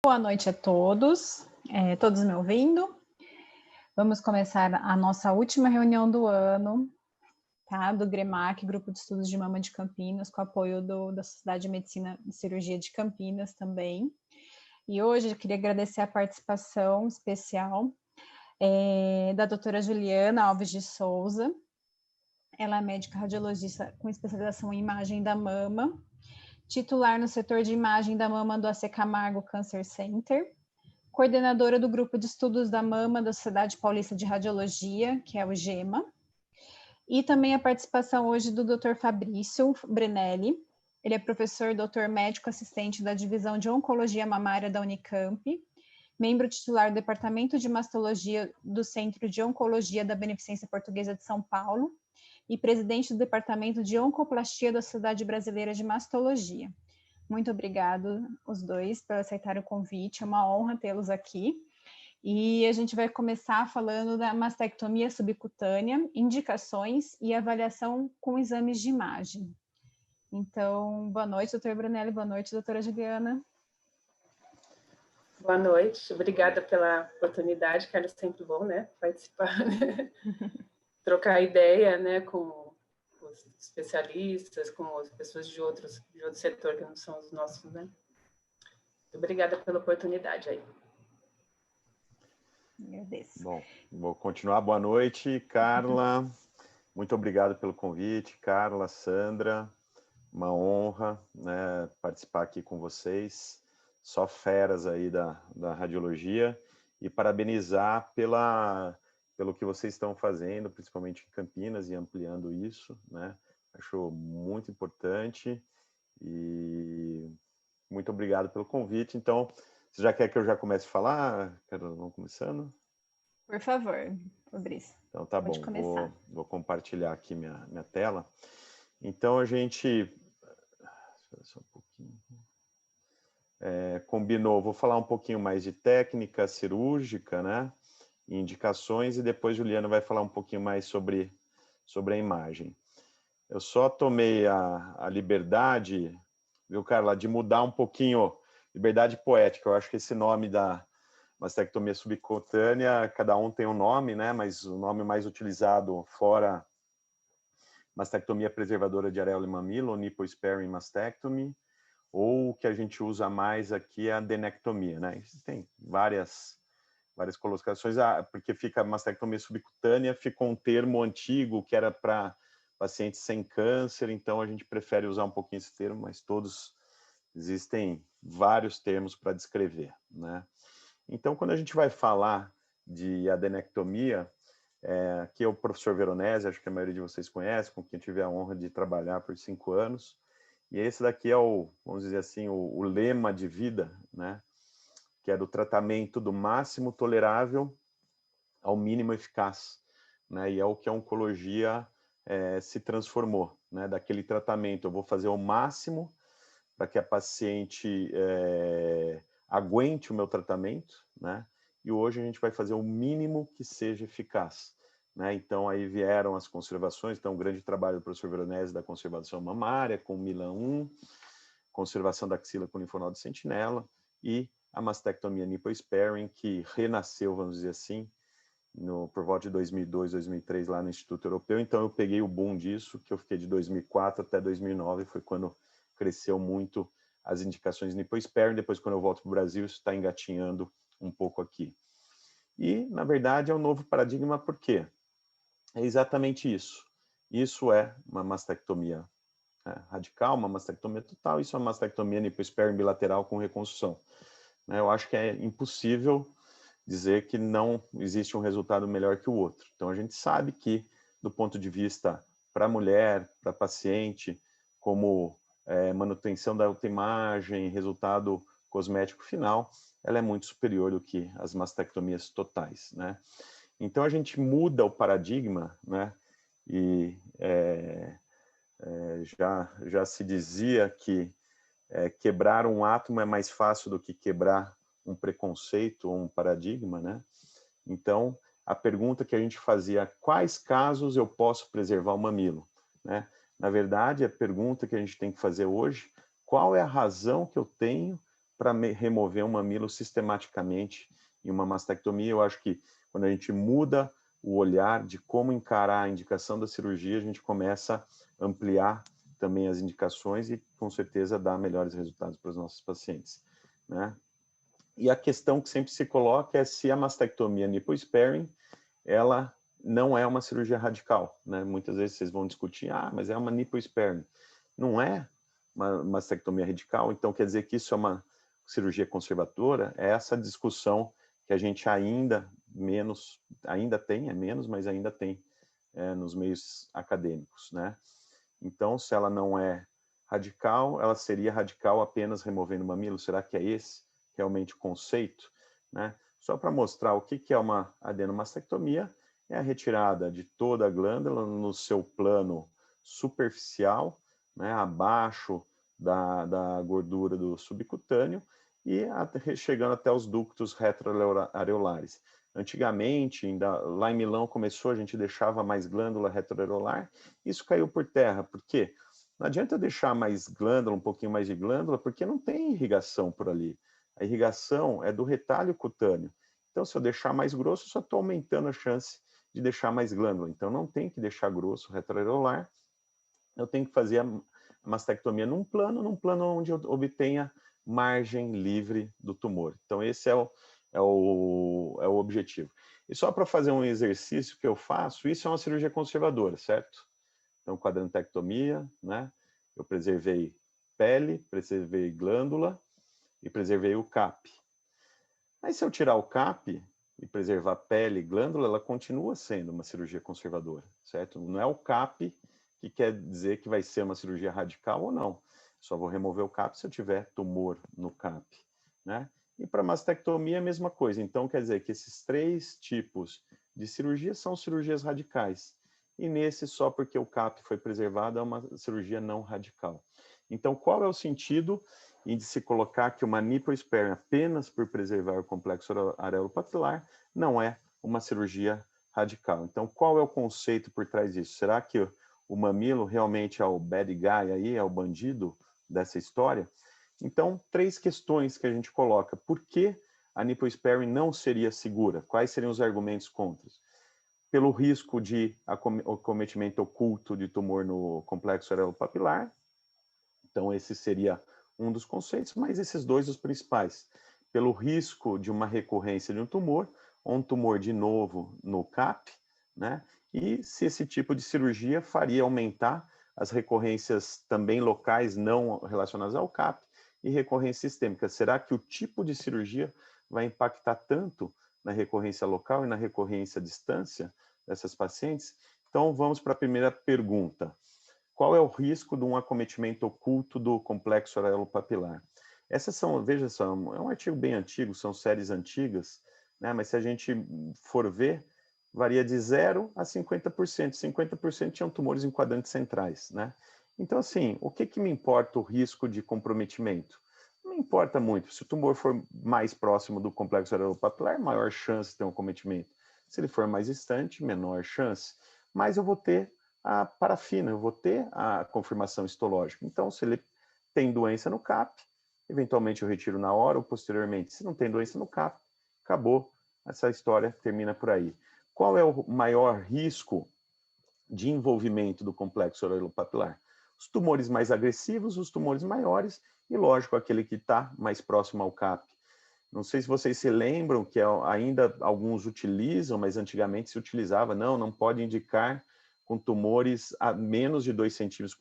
Boa noite a todos. Todos me ouvindo? Vamos começar a nossa última reunião do ano, tá? Do GREMAC, Grupo de Estudos de Mama de Campinas, com apoio da Sociedade de Medicina e Cirurgia de Campinas também. E hoje eu queria agradecer a participação especial da doutora Juliana Alves de Souza. Ela é médica radiologista com especialização em imagem da mama, titular no setor de imagem da mama do AC Camargo Cancer Center, coordenadora do Grupo de Estudos da Mama da Sociedade Paulista de Radiologia, que é o GEMA, e também a participação hoje do Dr. Fabrício Brenelli. Ele é professor, doutor médico assistente da Divisão de Oncologia Mamária da Unicamp, membro titular do Departamento de Mastologia do Centro de Oncologia da Beneficência Portuguesa de São Paulo e presidente do Departamento de Oncoplastia da Sociedade Brasileira de Mastologia. Muito obrigado, os dois, por aceitar o convite, é uma honra tê-los aqui. E a gente vai começar falando da mastectomia subcutânea, indicações e avaliação com exames de imagem. Então, boa noite, doutor Brunelli, boa noite, doutora Juliana. Boa noite, obrigada pela oportunidade, Carlos, sempre bom, né, participar, né? Trocar ideia, né, com os especialistas, com as pessoas de outro setor que não são os nossos, né. Obrigada pela oportunidade aí. Agradeço. Bom, vou continuar. Boa noite, Carla. Muito obrigado pelo convite, Carla, Sandra. Uma honra, né, participar aqui com vocês. Só feras aí da radiologia. E parabenizar pelo que vocês estão fazendo, principalmente em Campinas, e ampliando isso, né? Acho muito importante. E muito obrigado pelo convite. Então, você já quer que eu já comece a falar? Vamos começando? Por favor, Fabrício. Então tá bom, vou compartilhar aqui minha tela. Então a gente... Só um pouquinho. Combinou, vou falar um pouquinho mais de técnica cirúrgica, né? Indicações, e depois Juliana vai falar um pouquinho mais sobre a imagem. Eu só tomei a liberdade, viu, Carla, de mudar um pouquinho, liberdade poética. Eu acho que esse nome da mastectomia subcutânea, cada um tem um nome, né? Mas o nome mais utilizado fora mastectomia preservadora de areola e mamilo, nipple sparing mastectomy, ou o que a gente usa mais aqui é a adenectomia, né? Existem várias colocações, porque fica mastectomia subcutânea, ficou um termo antigo que era para pacientes sem câncer, então a gente prefere usar um pouquinho esse termo, mas existem vários termos para descrever, né? Então, quando a gente vai falar de adenectomia, aqui é o professor Veronese, acho que a maioria de vocês conhece, com quem tive a honra de trabalhar por 5 anos, e esse daqui é vamos dizer assim, o lema de vida, né? Que é do tratamento do máximo tolerável ao mínimo eficaz, né? E é o que a oncologia se transformou, né? Daquele tratamento, eu vou fazer o máximo para que a paciente aguente o meu tratamento, né? E hoje a gente vai fazer o mínimo que seja eficaz, né? Então aí vieram as conservações, então um grande trabalho do professor Veronese da conservação mamária, com Milan 1, conservação da axila com linfonodo de sentinela, e a mastectomia nipple sparing, que renasceu, vamos dizer assim, por volta de 2002, 2003, lá no Instituto Europeu. Então eu peguei o boom disso, que eu fiquei de 2004 até 2009, foi quando cresceu muito as indicações nipple sparing. Depois, quando eu volto para o Brasil, isso está engatinhando um pouco aqui. E, na verdade, é um novo paradigma, por quê? É exatamente isso. Isso é uma mastectomia radical, uma mastectomia total, isso é uma mastectomia nipple sparing bilateral com reconstrução. Eu acho que é impossível dizer que não existe um resultado melhor que o outro. Então, a gente sabe que, do ponto de vista para a mulher, para a paciente, como manutenção da autoimagem, resultado cosmético final, ela é muito superior do que as mastectomias totais, né? Então, a gente muda o paradigma, né? E já se dizia que quebrar um átomo é mais fácil do que quebrar um preconceito ou um paradigma, né? Então, a pergunta que a gente fazia, quais casos eu posso preservar o mamilo, né? Na verdade, a pergunta que a gente tem que fazer hoje, qual é a razão que eu tenho para remover um mamilo sistematicamente em uma mastectomia. Eu acho que quando a gente muda o olhar de como encarar a indicação da cirurgia, a gente começa a ampliar também as indicações e, com certeza, dar melhores resultados para os nossos pacientes, né? E a questão que sempre se coloca é se a mastectomia nipple sparing, ela não é uma cirurgia radical, né? Muitas vezes vocês vão discutir, mas é uma nipple sparing. Não é uma mastectomia radical, então quer dizer que isso é uma cirurgia conservadora? É essa discussão que a gente ainda tem, é menos, mas ainda tem nos meios acadêmicos, né? Então, se ela não é radical, ela seria radical apenas removendo o mamilo? Será que é esse realmente o conceito, né? Só para mostrar o que é uma adenomastectomia, é a retirada de toda a glândula no seu plano superficial, né, abaixo da gordura do subcutâneo e chegando até os ductos retroareolares. Antigamente, lá em Milão começou, a gente deixava mais glândula retroareolar, isso caiu por terra, por quê? Não adianta deixar mais glândula, um pouquinho mais de glândula, porque não tem irrigação por ali. A irrigação é do retalho cutâneo. Então, se eu deixar mais grosso, eu só estou aumentando a chance de deixar mais glândula. Então, não tem que deixar grosso retroareolar. Eu tenho que fazer a mastectomia num plano onde eu obtenha margem livre do tumor. Então, esse é o objetivo. E só para fazer um exercício que eu faço, isso é uma cirurgia conservadora, certo? Então, quadrantectomia, né? Eu preservei pele, preservei glândula e preservei o CAP. Aí, se eu tirar o CAP e preservar pele e glândula, ela continua sendo uma cirurgia conservadora, certo? Não é o CAP que quer dizer que vai ser uma cirurgia radical ou não. Só vou remover o CAP se eu tiver tumor no CAP, né? E para mastectomia, a mesma coisa. Então, quer dizer que esses 3 tipos de cirurgia são cirurgias radicais. E nesse, só porque o CAP foi preservado, é uma cirurgia não radical. Então, qual é o sentido de se colocar que uma nipple sparing apenas por preservar o complexo areopapilar não é uma cirurgia radical? Então, qual é o conceito por trás disso? Será que o mamilo realmente é o bad guy aí, é o bandido dessa história? Então, 3 questões que a gente coloca. Por que a nipple sparing não seria segura? Quais seriam os argumentos contra? Pelo risco de acometimento oculto de tumor no complexo areopapilar. Então, esse seria um dos conceitos, mas esses 2 os principais. Pelo risco de uma recorrência de um tumor, ou um tumor de novo no CAP, né? E se esse tipo de cirurgia faria aumentar as recorrências também locais não relacionadas ao CAP e recorrência sistêmica. Será que o tipo de cirurgia vai impactar tanto na recorrência local e na recorrência à distância dessas pacientes? Então, vamos para a primeira pergunta. Qual é o risco de um acometimento oculto do complexo areopapilar? Essas são, veja só, é um artigo bem antigo, são séries antigas, né? Mas se a gente for ver, varia de 0 a 50%. 50% tinham tumores em quadrantes centrais, né? Então, assim, o que me importa o risco de comprometimento? Não importa muito. Se o tumor for mais próximo do complexo areopapilar, maior chance de ter um acometimento. Se ele for mais distante, menor chance. Mas eu vou ter a parafina, eu vou ter a confirmação histológica. Então, se ele tem doença no CAP, eventualmente eu retiro na hora ou posteriormente. Se não tem doença no CAP, acabou. Essa história termina por aí. Qual é o maior risco de envolvimento do complexo areopapilar? Os tumores mais agressivos, os tumores maiores e, lógico, aquele que está mais próximo ao CAP. Não sei se vocês se lembram que ainda alguns utilizam, mas antigamente se utilizava, não pode indicar com tumores a menos de 2 centímetros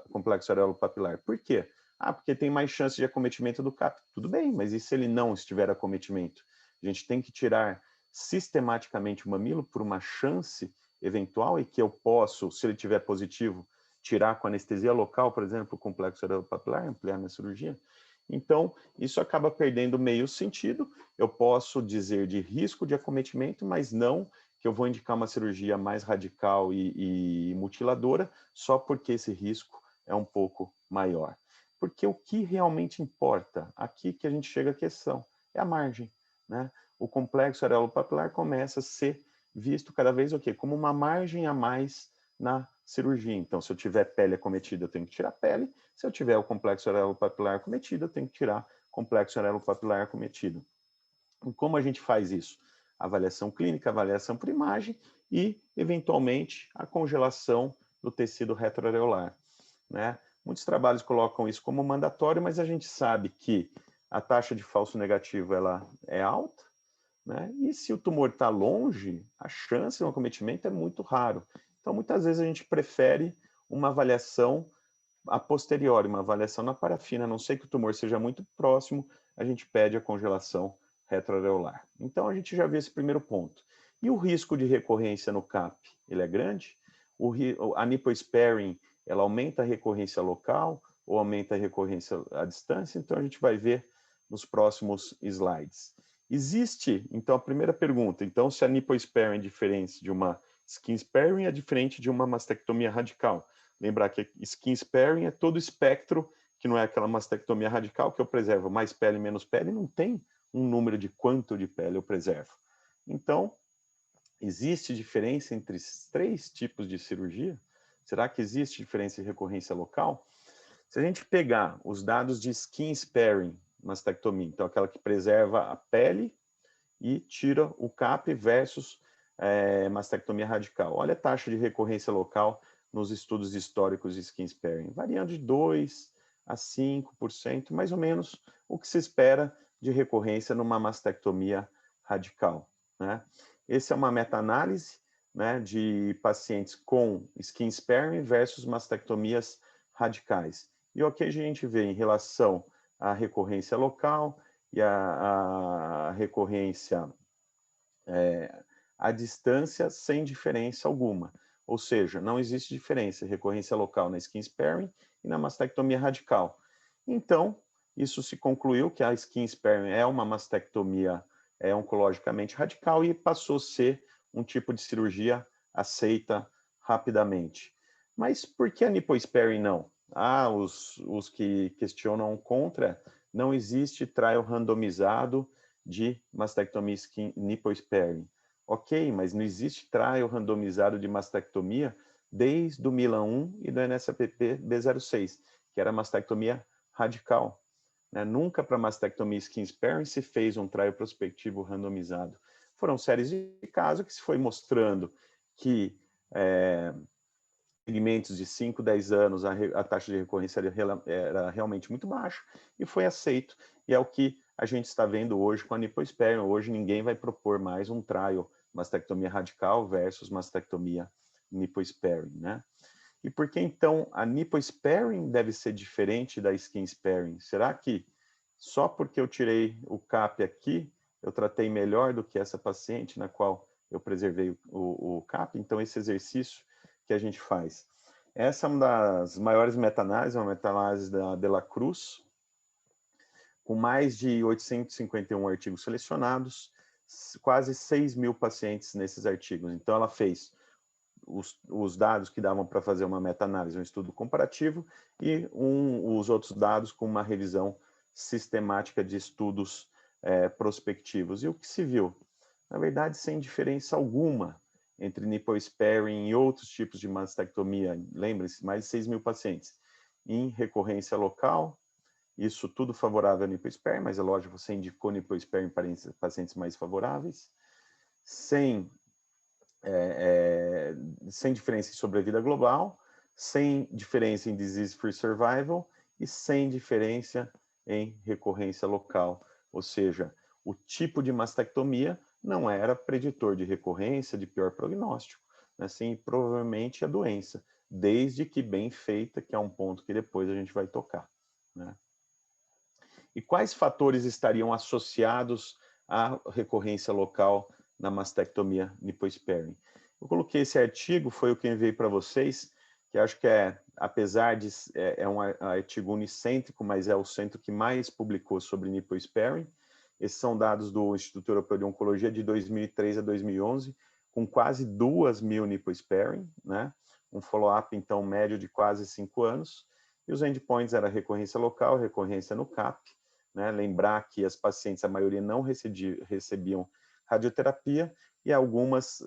complexo areopapilar. Por quê? Porque tem mais chance de acometimento do CAP. Tudo bem, mas e se ele não estiver acometimento? A gente tem que tirar sistematicamente o mamilo por uma chance eventual e que eu posso, se ele tiver positivo, tirar com anestesia local, por exemplo, o complexo areopapilar, ampliar minha cirurgia. Então, isso acaba perdendo meio sentido. Eu posso dizer de risco de acometimento, mas não que eu vou indicar uma cirurgia mais radical e mutiladora, só porque esse risco é um pouco maior. Porque o que realmente importa, aqui que a gente chega à questão, é a margem, né? O complexo areopapilar começa a ser visto cada vez o quê? Como uma margem a mais na cirurgia. Então, se eu tiver pele acometida, eu tenho que tirar pele. Se eu tiver o complexo areopapilar acometido, eu tenho que tirar complexo areopapilar acometido. E como a gente faz isso? Avaliação clínica, avaliação por imagem e, eventualmente, a congelação do tecido retroareolar, né? Muitos trabalhos colocam isso como mandatório, mas a gente sabe que a taxa de falso negativo ela é alta, né? E se o tumor está longe, a chance de um acometimento é muito raro. Então, muitas vezes a gente prefere uma avaliação a posteriori, uma avaliação na parafina, a não ser que o tumor seja muito próximo, a gente pede a congelação retroareolar. Então, a gente já viu esse primeiro ponto. E o risco de recorrência no CAP, ele é grande? A nipo-sparing, ela aumenta a recorrência local ou aumenta a recorrência à distância? Então, a gente vai ver nos próximos slides. Existe, então, a primeira pergunta, então, se a nipo-sparing é diferente de uma skin sparing, é diferente de uma mastectomia radical. Lembrar que skin sparing é todo o espectro, que não é aquela mastectomia radical, que eu preservo mais pele, menos pele, não tem um número de quanto de pele eu preservo. Então, existe diferença entre esses 3 tipos de cirurgia? Será que existe diferença em recorrência local? Se a gente pegar os dados de skin sparing mastectomia, então aquela que preserva a pele e tira o CAP versus mastectomia radical. Olha a taxa de recorrência local nos estudos históricos de skin sparing, variando de 2% a 5%, mais ou menos o que se espera de recorrência numa mastectomia radical, né? Essa é uma meta-análise, né, de pacientes com skin sparing versus mastectomias radicais. E o que a gente vê em relação à recorrência local e a recorrência à distância sem diferença alguma. Ou seja, não existe diferença recorrência local na skin sparing e na mastectomia radical. Então, isso se concluiu que a skin sparing é uma mastectomia oncologicamente radical e passou a ser um tipo de cirurgia aceita rapidamente. Mas por que a nipo-sparing não? Os que questionam contra, não existe trial randomizado de mastectomia skin nipo-sparing. Ok, mas não existe trial randomizado de mastectomia desde o Milan 1 e do NSAPP B06, que era mastectomia radical. Né? Nunca para mastectomia skin sparing se fez um trial prospectivo randomizado. Foram séries de casos que se foi mostrando que segmentos de 5, 10 anos a taxa de recorrência era realmente muito baixa e foi aceito. E é o que a gente está vendo hoje com a nipo-sparing. Hoje ninguém vai propor mais um trial mastectomia radical versus mastectomia nipo-sparing, né? E por que então a nipo-sparing deve ser diferente da skin sparing? Será que só porque eu tirei o CAP aqui, eu tratei melhor do que essa paciente na qual eu preservei o CAP? Então esse exercício que a gente faz. Essa é uma das maiores meta-análises, uma meta-análise da De La Cruz, com mais de 851 artigos selecionados, quase 6.000 pacientes nesses artigos. Então, ela fez os dados que davam para fazer uma meta-análise, um estudo comparativo, e os outros dados com uma revisão sistemática de estudos prospectivos. E o que se viu? Na verdade, sem diferença alguma entre nipo-sparing e outros tipos de mastectomia. Lembre-se, mais de 6.000 pacientes. Em recorrência local, isso tudo favorável ao nipo-sparing, mas é lógico, você indicou nipo-sparing para pacientes mais favoráveis, sem diferença em sobrevida global, sem diferença em disease-free survival e sem diferença em recorrência local. Ou seja, o tipo de mastectomia não era preditor de recorrência, de pior prognóstico, né? Sim, provavelmente a doença, desde que bem feita, que é um ponto que depois a gente vai tocar, né? E quais fatores estariam associados à recorrência local na mastectomia nipo-sparing? Eu coloquei esse artigo, foi o que eu enviei para vocês, que acho que apesar de um artigo unicêntrico, mas é o centro que mais publicou sobre nipo-sparing. Esses são dados do Instituto Europeu de Oncologia de 2003 a 2011, com quase 2.000 nipo-sparing, né? Um follow-up, então, médio de quase 5 anos. E os endpoints eram recorrência local, recorrência no CAP, né? Lembrar que as pacientes, a maioria não recebiam radioterapia e algumas,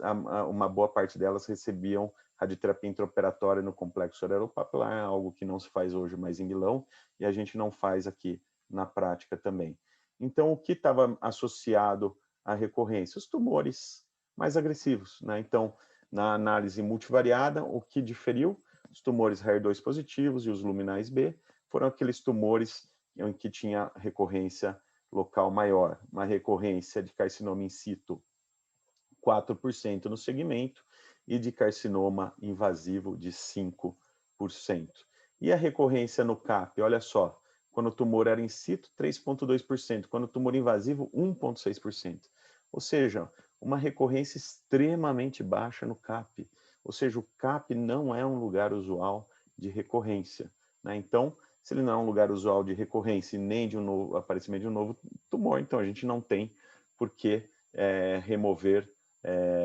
uma boa parte delas recebiam radioterapia intraoperatória no complexo areopapilar, algo que não se faz hoje mais em Milão e a gente não faz aqui na prática também. Então, o que estava associado à recorrência? Os tumores mais agressivos, né? Então, na análise multivariada, o que diferiu? Os tumores HER2 positivos e os luminais B foram aqueles tumores em que tinha recorrência local maior, uma recorrência de carcinoma in situ 4% no segmento e de carcinoma invasivo de 5%. E a recorrência no CAP, olha só, quando o tumor era in situ, 3,2%, quando o tumor invasivo, 1,6%. Ou seja, uma recorrência extremamente baixa no CAP. Ou seja, o CAP não é um lugar usual de recorrência, né? Então, se ele não é um lugar usual de recorrência e nem de aparecimento de um novo tumor, então a gente não tem por que remover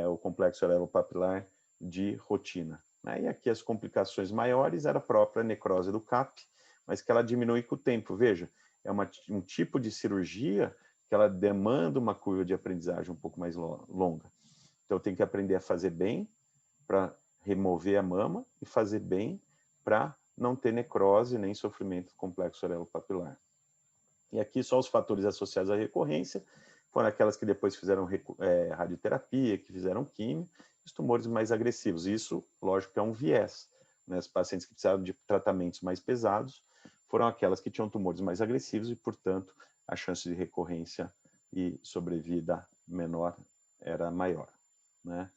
o complexo areopapilar de rotina, né? E aqui as complicações maiores era a própria necrose do CAP, mas que ela diminui com o tempo. Veja, é um tipo de cirurgia que ela demanda uma curva de aprendizagem um pouco mais longa. Então, tem que aprender a fazer bem para remover a mama e fazer bem para não ter necrose nem sofrimento do complexo areopapilar. E aqui só os fatores associados à recorrência foram aquelas que depois fizeram radioterapia, que fizeram químio, os tumores mais agressivos. Isso, lógico, que é um viés, né? Os pacientes que precisavam de tratamentos mais pesados foram aquelas que tinham tumores mais agressivos e, portanto, a chance de recorrência e sobrevida menor era maior, né?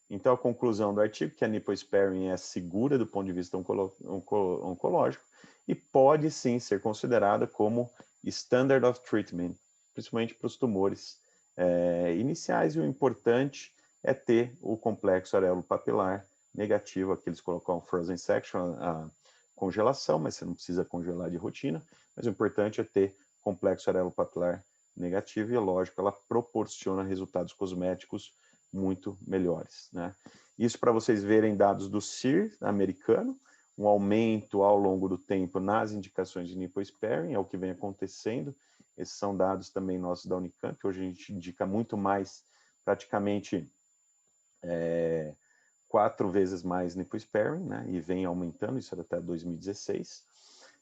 Então, a conclusão do artigo é que a nipoaspirin é segura do ponto de vista oncológico e pode, sim, ser considerada como standard of treatment, principalmente para os tumores iniciais, e o importante é ter o complexo areopapilar negativo, aqui eles colocam frozen section, a congelação, mas você não precisa congelar de rotina, mas o importante é ter complexo areopapilar negativo, e é lógico, ela proporciona resultados cosméticos muito melhores, né? Isso para vocês verem dados do CIR americano, um aumento ao longo do tempo nas indicações de nipoaspirin, é o que vem acontecendo. Esses são dados também nossos da Unicamp, hoje a gente indica muito mais, praticamente 4 vezes mais nipoaspirin, né? E vem aumentando, isso era até 2016.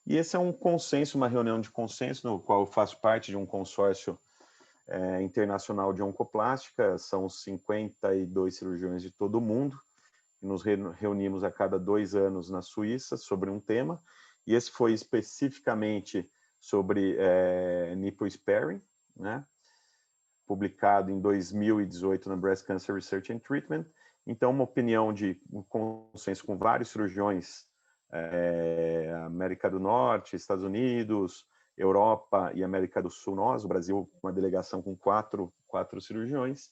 E esse é um consenso, uma reunião de consenso, no qual eu faço parte de um consórcio internacional de oncoplástica, são 52 cirurgiões de todo o mundo, e nos reunimos a cada 2 anos na Suíça sobre um tema, e esse foi especificamente sobre nipoaspirin, né? Publicado em 2018 na Breast Cancer Research and Treatment. Então, uma opinião de um consenso com vários cirurgiões, América do Norte, Estados Unidos, Europa e América do Sul, o Brasil, uma delegação com quatro cirurgiões.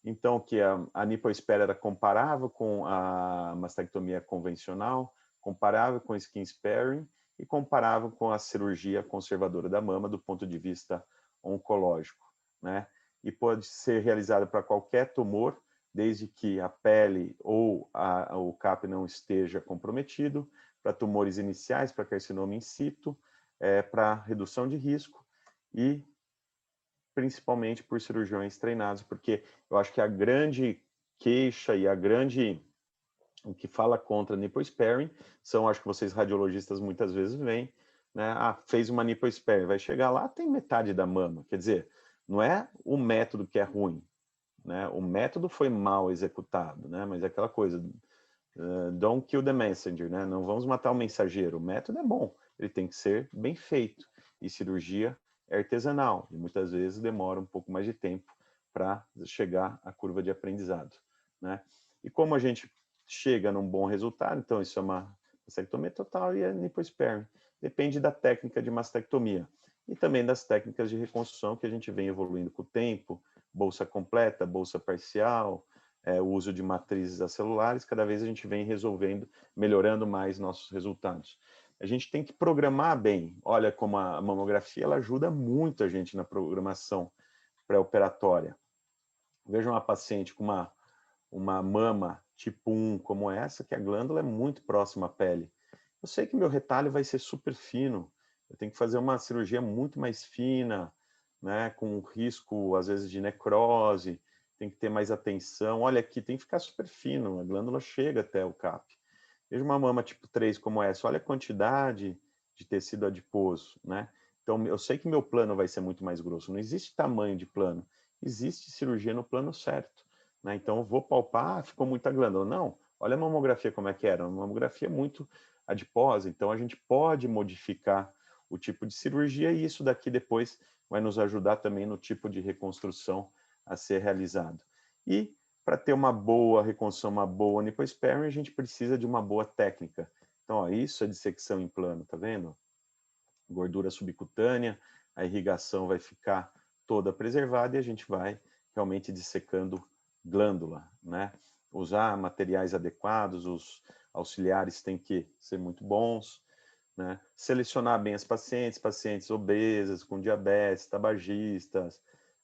Então, que a nipoaspirin era comparável com a mastectomia convencional, comparável com o skin sparing e comparável com a cirurgia conservadora da mama do ponto de vista oncológico, né? E pode ser realizada para qualquer tumor, desde que a pele ou o CAP não esteja comprometido, para tumores iniciais, para carcinoma in situ, para redução de risco e principalmente por cirurgiões treinados, porque eu acho que a grande queixa e o que fala contra a nipoaspirin são, acho que vocês radiologistas muitas vezes veem, né? Fez uma nipoaspirin, vai chegar lá, tem metade da mama, quer dizer, não é o método que é ruim, né? O método foi mal executado, né? Mas é aquela coisa, don't kill the messenger, né? Não vamos matar o mensageiro, o método é bom, ele tem que ser bem feito, e cirurgia é artesanal, e muitas vezes demora um pouco mais de tempo para chegar à curva de aprendizado, né? E como a gente chega num bom resultado, então isso é uma mastectomia total e a nipoaspirin. Depende da técnica de mastectomia e também das técnicas de reconstrução que a gente vem evoluindo com o tempo, bolsa completa, bolsa parcial, o uso de matrizes acelulares, cada vez a gente vem resolvendo, melhorando mais nossos resultados. A gente tem que programar bem. Olha como a mamografia ela ajuda muito a gente na programação pré-operatória. Veja uma paciente com uma mama tipo 1 como essa, que a glândula é muito próxima à pele. Eu sei que meu retalho vai ser super fino, eu tenho que fazer uma cirurgia muito mais fina, né, com risco, às vezes, de necrose, tem que ter mais atenção. Olha aqui, tem que ficar super fino, a glândula chega até o CAP. Veja uma mama tipo 3 como essa, olha a quantidade de tecido adiposo, né? Então, Então, eu sei que meu plano vai ser muito mais grosso. Não existe tamanho de plano. Existe cirurgia no plano certo, né? Então, eu vou palpar, ficou muita glândula. Não, olha a mamografia como é que era. Uma mamografia muito adiposa. Então, a gente pode modificar o tipo de cirurgia e isso daqui depois vai nos ajudar também no tipo de reconstrução a ser realizado. E para ter uma boa reconstrução, uma boa nipospermia, a gente precisa de uma boa técnica. Então, ó, isso é dissecção em plano, tá vendo? Gordura subcutânea, a irrigação vai ficar toda preservada e a gente vai realmente dissecando glândula, né? Usar materiais adequados, os auxiliares têm que ser muito bons, né? Selecionar bem as pacientes obesas, com diabetes, tabagistas,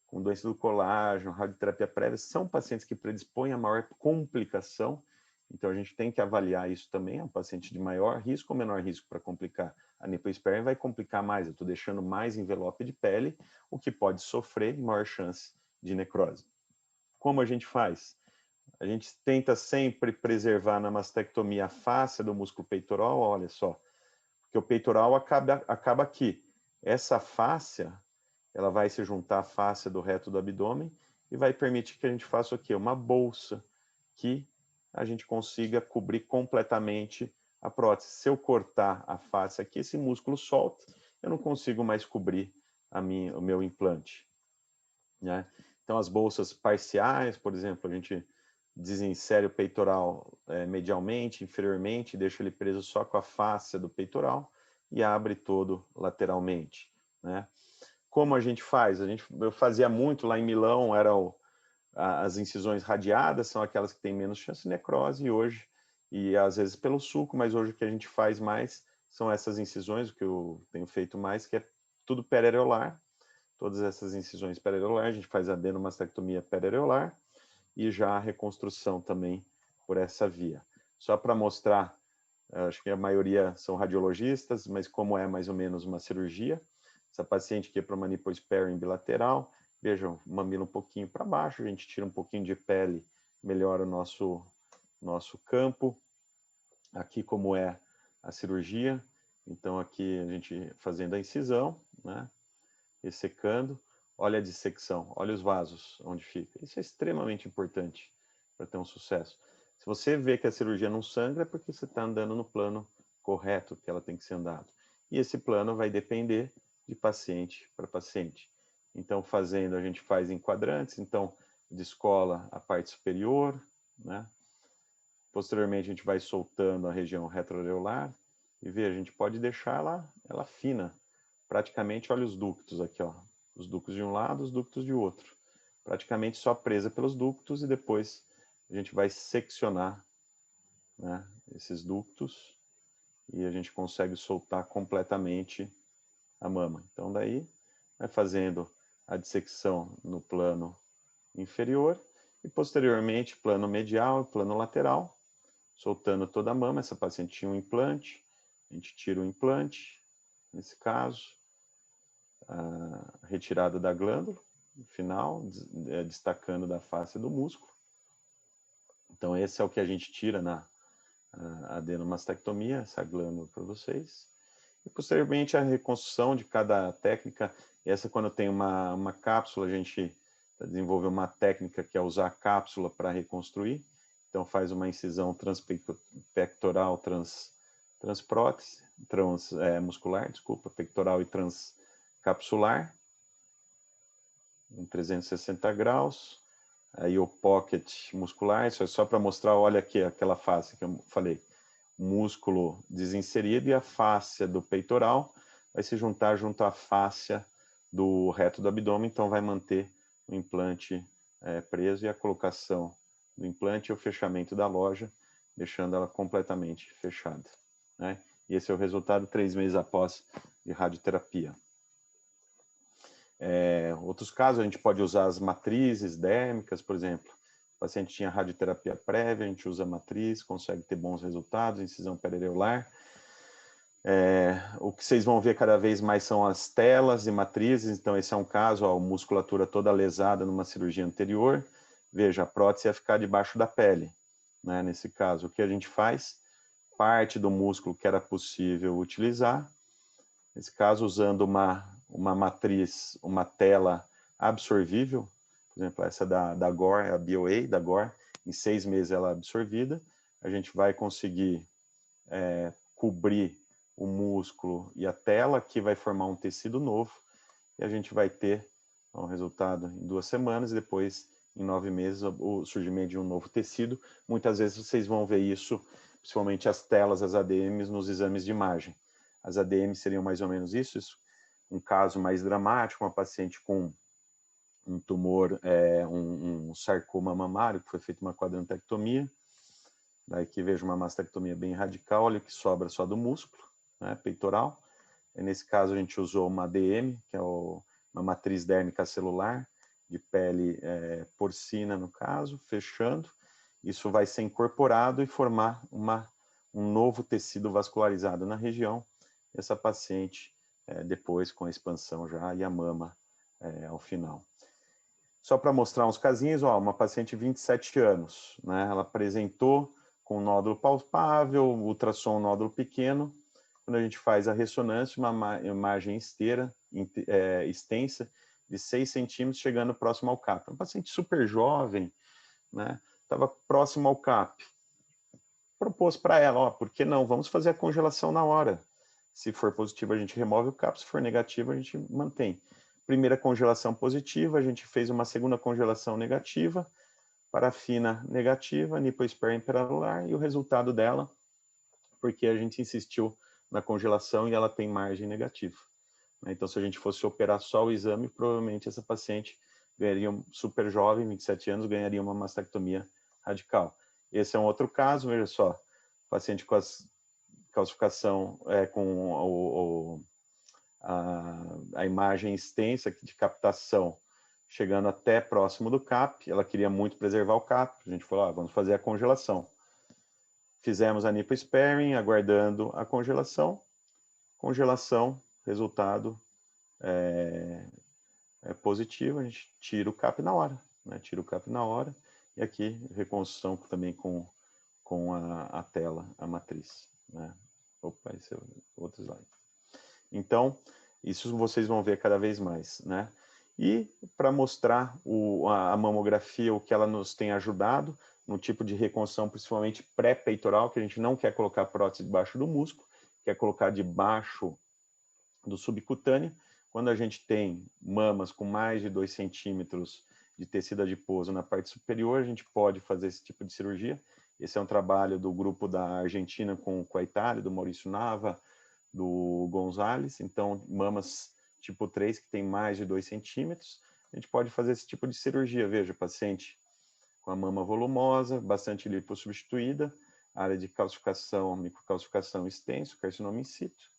com doença do colágeno, radioterapia prévia, são pacientes que predispõem a maior complicação, então a gente tem que avaliar isso também, é um paciente de maior risco ou menor risco para complicar. A nipospermia vai complicar mais, eu estou deixando mais envelope de pele, o que pode sofrer maior chance de necrose. Como a gente faz? A gente tenta sempre preservar na mastectomia a face do músculo peitoral, olha só, porque o peitoral acaba aqui. Essa fáscia, ela vai se juntar à fáscia do reto do abdômen e vai permitir que a gente faça o quê? Uma bolsa que a gente consiga cobrir completamente a prótese. Se eu cortar a face aqui, esse músculo solta, eu não consigo mais cobrir o meu implante, né? Então, as bolsas parciais, por exemplo, a gente desinsere o peitoral medialmente, inferiormente, deixa ele preso só com a face do peitoral e abre todo lateralmente, né? Como a gente faz? Eu fazia muito lá em Milão, as incisões radiadas, são aquelas que têm menos chance de necrose, e às vezes pelo sulco, mas hoje o que a gente faz mais são essas incisões, o que eu tenho feito mais, que é tudo periareolar, todas essas incisões periareolar, a gente faz adenomastectomia periareolar e já a reconstrução também por essa via. Só para mostrar, acho que a maioria são radiologistas, mas como é mais ou menos uma cirurgia, essa paciente aqui é para uma nipospermia bilateral, vejam, o mamilo um pouquinho para baixo, a gente tira um pouquinho de pele, melhora o nosso campo. Aqui como é a cirurgia, então aqui a gente fazendo a incisão, né, ressecando, olha a dissecção, olha os vasos onde fica. Isso é extremamente importante para ter um sucesso. Se você vê que a cirurgia não sangra, é porque você está andando no plano correto que ela tem que ser andado. E esse plano vai depender de paciente para paciente. Então, a gente faz em quadrantes, então descola a parte superior, né? Posteriormente, a gente vai soltando a região retroareolar e a gente pode deixar ela fina. Praticamente, olha os ductos aqui, ó. Os ductos de um lado, os ductos de outro. Praticamente só presa pelos ductos e depois a gente vai seccionar, né, esses ductos e a gente consegue soltar completamente a mama. Então, daí, vai fazendo a dissecção no plano inferior e, posteriormente, plano medial e plano lateral, soltando toda a mama. Essa paciente tinha um implante, a gente tira o implante, nesse caso, a retirada da glândula, no final, destacando da face do músculo. Então, esse é o que a gente tira na adenomastectomia, essa glândula para vocês. E, posteriormente, a reconstrução de cada técnica. Essa, quando tem uma cápsula, a gente desenvolve uma técnica que é usar a cápsula para reconstruir. Então, faz uma incisão transpectoral, transprótese, muscular, desculpa, pectoral e transcapsular, em 360 graus. Aí o pocket muscular, isso é só para mostrar, olha aqui aquela face que eu falei, músculo desinserido, e a fáscia do peitoral vai se juntar junto à fáscia do reto do abdômen, então vai manter o implante preso, e a colocação do implante e o fechamento da loja, deixando ela completamente fechada, né? E esse é o resultado 3 meses após de radioterapia. Outros casos, a gente pode usar as matrizes dérmicas, por exemplo. O paciente tinha radioterapia prévia, a gente usa a matriz, consegue ter bons resultados, incisão periareolar. O que vocês vão ver cada vez mais são as telas e matrizes. Então, esse é um caso, a musculatura toda lesada numa cirurgia anterior. Veja, a prótese ia ficar debaixo da pele, né? Nesse caso, o que a gente faz? Parte do músculo que era possível utilizar, nesse caso, usando uma uma matriz, uma tela absorvível, por exemplo, essa da Gore, a BOA da Gore, em 6 meses ela é absorvida, a gente vai conseguir cobrir o músculo e a tela, que vai formar um tecido novo, e a gente vai ter um resultado em 2 semanas, e depois, em 9 meses, o surgimento de um novo tecido. Muitas vezes vocês vão ver isso, principalmente as telas, as ADMs, nos exames de imagem. As ADMs seriam mais ou menos isso, um caso mais dramático, uma paciente com um tumor, um sarcoma mamário, que foi feita uma quadrantectomia. Daí que vejo uma mastectomia bem radical, olha o que sobra só do músculo, né, peitoral. E nesse caso a gente usou uma ADM, que é uma matriz dérmica celular, de pele porcina no caso, fechando. Isso vai ser incorporado e formar um novo tecido vascularizado na região. Essa paciente, depois com a expansão já, e a mama ao final. Só para mostrar uns casinhos, ó, uma paciente de 27 anos, né, ela apresentou com nódulo palpável, ultrassom nódulo pequeno. Quando a gente faz a ressonância, uma imagem extensa, de 6 centímetros, chegando próximo ao CAP. Um paciente super jovem, né? Estava próximo ao CAP. Propôs para ela, ó, por que não? Vamos fazer a congelação na hora. Se for positivo, a gente remove o CAP, se for negativo, a gente mantém. Primeira congelação positiva, a gente fez uma segunda congelação negativa, parafina negativa, nipoespéria intracelular, e o resultado dela, porque a gente insistiu na congelação e ela tem margem negativa. Então, se a gente fosse operar só o exame, provavelmente essa paciente ganharia, super jovem, 27 anos, ganharia uma mastectomia radical. Esse é um outro caso, veja só, paciente com calcificação, com a imagem extensa de captação, chegando até próximo do CAP, ela queria muito preservar o CAP, a gente falou, vamos fazer a congelação. Fizemos a nipo-sparing, aguardando a congelação, resultado positivo, a gente tira o CAP na hora, né? Tira o CAP na hora, e aqui reconstrução também com a tela, a matriz, né? Opa, esse é outro slide. Então, isso vocês vão ver cada vez mais, né? E para mostrar a mamografia, o que ela nos tem ajudado, no tipo de reconstrução, principalmente pré-peitoral, que a gente não quer colocar prótese debaixo do músculo, quer colocar debaixo do subcutâneo. Quando a gente tem mamas com mais de 2 centímetros de tecido adiposo na parte superior, a gente pode fazer esse tipo de cirurgia. Esse é um trabalho do grupo da Argentina com a Itália, do Maurício Nava, do Gonzalez. Então, mamas tipo 3, que tem mais de 2 centímetros, a gente pode fazer esse tipo de cirurgia. Veja, paciente com a mama volumosa, bastante lipossubstituída, área de calcificação, microcalcificação extenso, carcinoma in situ,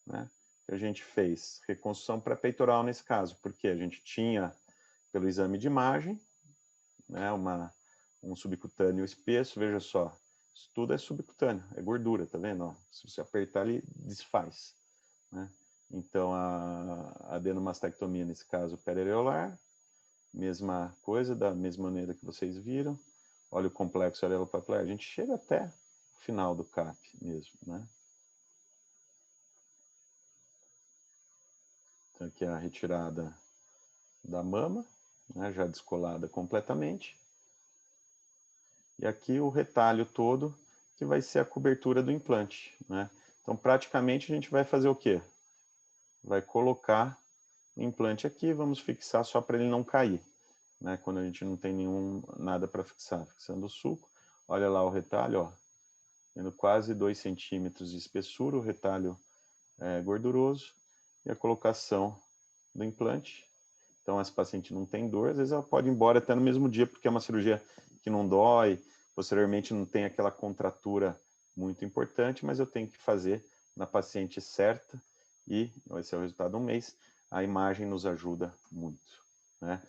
né? A gente fez reconstrução pré-peitoral nesse caso, porque a gente tinha, pelo exame de imagem, né, um subcutâneo espesso, veja só, isso tudo é subcutâneo, é gordura, tá vendo? Ó, se você apertar, ele desfaz, né? Então, a adenomastectomia, nesse caso, periareolar, mesma coisa, da mesma maneira que vocês viram. Olha o complexo areopapilar, a gente chega até o final do CAP mesmo, né? Então, aqui é a retirada da mama, né, já descolada completamente. E aqui o retalho todo, que vai ser a cobertura do implante, né? Então, praticamente, a gente vai fazer o quê? Vai colocar o implante aqui, vamos fixar só para ele não cair, né? Quando a gente não tem nada para fixar. Fixando o sulco, olha lá o retalho, ó, tendo quase 2 centímetros de espessura, o retalho gorduroso, e a colocação do implante. Então, essa paciente não tem dor, às vezes ela pode ir embora até no mesmo dia, porque é uma cirurgia que não dói, posteriormente não tem aquela contratura muito importante, mas eu tenho que fazer na paciente certa, e esse é o resultado de um mês. A imagem nos ajuda muito, né?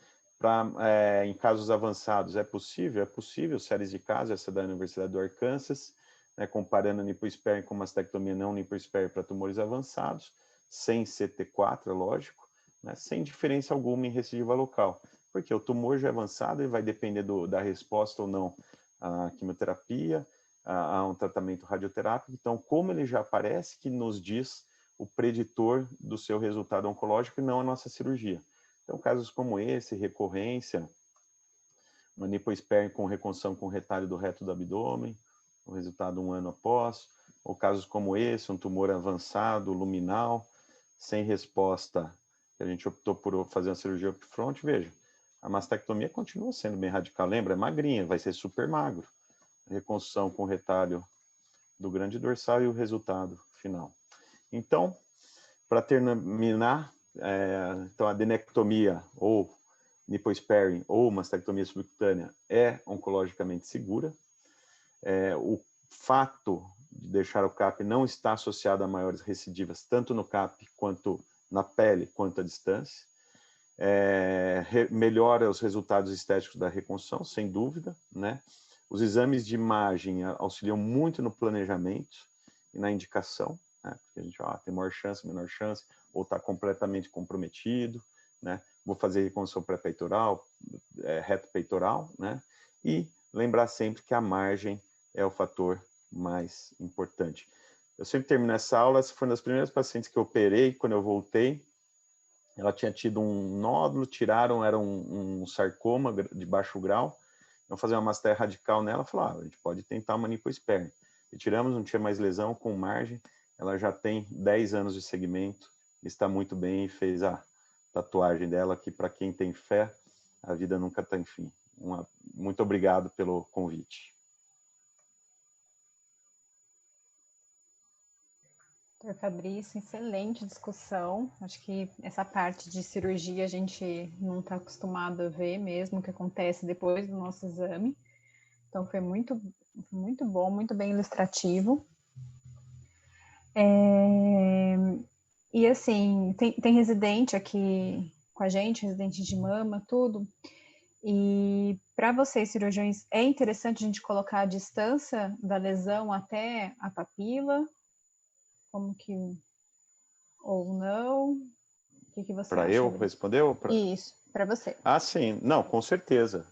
Em casos avançados, é possível, séries de casos, essa da Universidade do Arkansas, né, comparando a nipo-sparing com mastectomia não nipo-sparing para tumores avançados, sem CT4, é lógico, né, sem diferença alguma em recidiva local, porque o tumor já é avançado e vai depender da resposta ou não à quimioterapia, a um tratamento radioterápico. Então, como ele já aparece, que nos diz o preditor do seu resultado oncológico e não a nossa cirurgia. Então, casos como esse, recorrência, uma nipoespérmia com reconstrução com retalho do reto do abdômen, o resultado 1 ano após, ou casos como esse, um tumor avançado, luminal, sem resposta, que a gente optou por fazer uma cirurgia upfront, veja, a mastectomia continua sendo bem radical, lembra? É magrinha, vai ser super magro. Reconstrução com retalho do grande dorsal e o resultado final. Então, para terminar, então a adenectomia ou nipoesparing ou mastectomia subcutânea é oncologicamente segura. O fato de deixar o CAP não está associado a maiores recidivas, tanto no CAP quanto na pele, quanto à distância. Melhora os resultados estéticos da reconstrução, sem dúvida, né? Os exames de imagem auxiliam muito no planejamento e na indicação, né? Porque a gente tem maior chance, menor chance, ou está completamente comprometido, né? Vou fazer reconstrução pré-peitoral, reto peitoral, né? E lembrar sempre que a margem é o fator mais importante. Eu sempre termino essa aula, essa foi uma das primeiras pacientes que eu operei, quando eu voltei, ela tinha tido um nódulo, tiraram, era um sarcoma de baixo grau, vão fazer uma mastéria radical nela, falaram, a gente pode tentar uma nipoespérmia. Retiramos, não tinha mais lesão, com margem, ela já tem 10 anos de segmento, está muito bem e fez a tatuagem dela, que para quem tem fé, a vida nunca tem fim. Muito obrigado pelo convite. Doutor Fabrício, excelente discussão. Acho que essa parte de cirurgia a gente não está acostumado a ver mesmo, o que acontece depois do nosso exame. Então, foi muito bom, muito bem ilustrativo. E assim, tem residente aqui com a gente, residente de mama, tudo. E para vocês, cirurgiões, é interessante a gente colocar a distância da lesão até a papila? Como que... ou não? O que você acha? Para eu responder? Isso, para você. Ah, sim. Não, com certeza.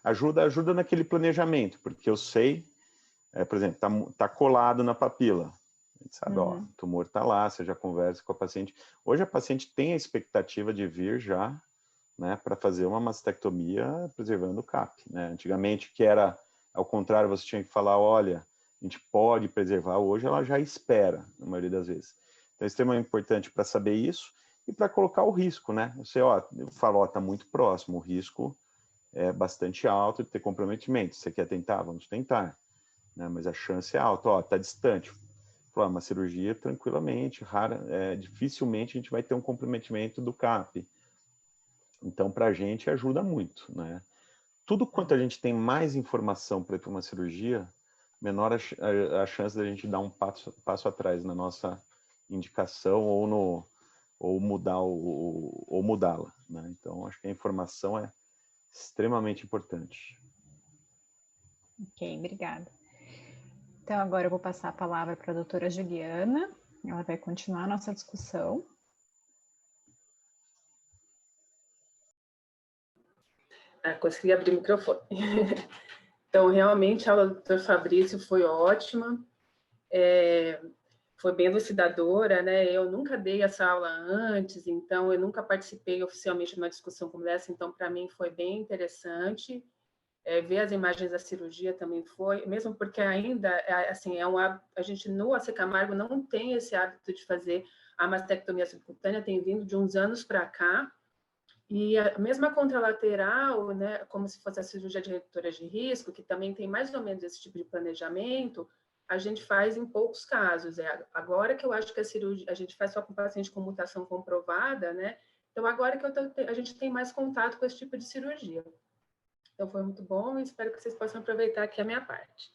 Ajuda naquele planejamento, porque eu sei, por exemplo, tá colado na papila. A gente sabe, ó, o tumor tá lá, você já conversa com a paciente. Hoje a paciente tem a expectativa de vir já, né, para fazer uma mastectomia preservando o CAP, né? Antigamente, que era ao contrário, você tinha que falar, olha, a gente pode preservar, hoje ela já espera, na maioria das vezes. Então, é extremamente importante para saber isso e para colocar o risco, né? Você, ó, eu falo, ó, tá muito próximo, o risco é bastante alto de ter comprometimento. Você quer tentar? Vamos tentar, né? Mas a chance é alta, ó, tá distante. Falar, uma cirurgia tranquilamente, rara, dificilmente a gente vai ter um comprometimento do CAP. Então, para a gente ajuda muito, né? Tudo quanto a gente tem mais informação para ir para uma cirurgia, menor a chance da gente dar um passo atrás na nossa indicação ou mudá-la, né? Então, acho que a informação é extremamente importante. Ok, obrigada. Então, agora eu vou passar a palavra para a doutora Juliana, ela vai continuar a nossa discussão. Consegui abrir o microfone. Então, realmente, a aula do Dr. Fabrício foi ótima, foi bem elucidadora, né? Eu nunca dei essa aula antes, então eu nunca participei oficialmente de uma discussão como essa, então, para mim, foi bem interessante. Ver as imagens da cirurgia também foi, mesmo porque ainda, assim, a gente no AC Camargo não tem esse hábito de fazer a mastectomia subcutânea, tem vindo de uns anos para cá, e a mesma contralateral, né, como se fosse a cirurgia de redutoras de risco, que também tem mais ou menos esse tipo de planejamento, a gente faz em poucos casos. Agora que eu acho que a cirurgia, a gente faz só com paciente com mutação comprovada, né? Então, agora que a gente tem mais contato com esse tipo de cirurgia. Então, foi muito bom e espero que vocês possam aproveitar aqui a minha parte.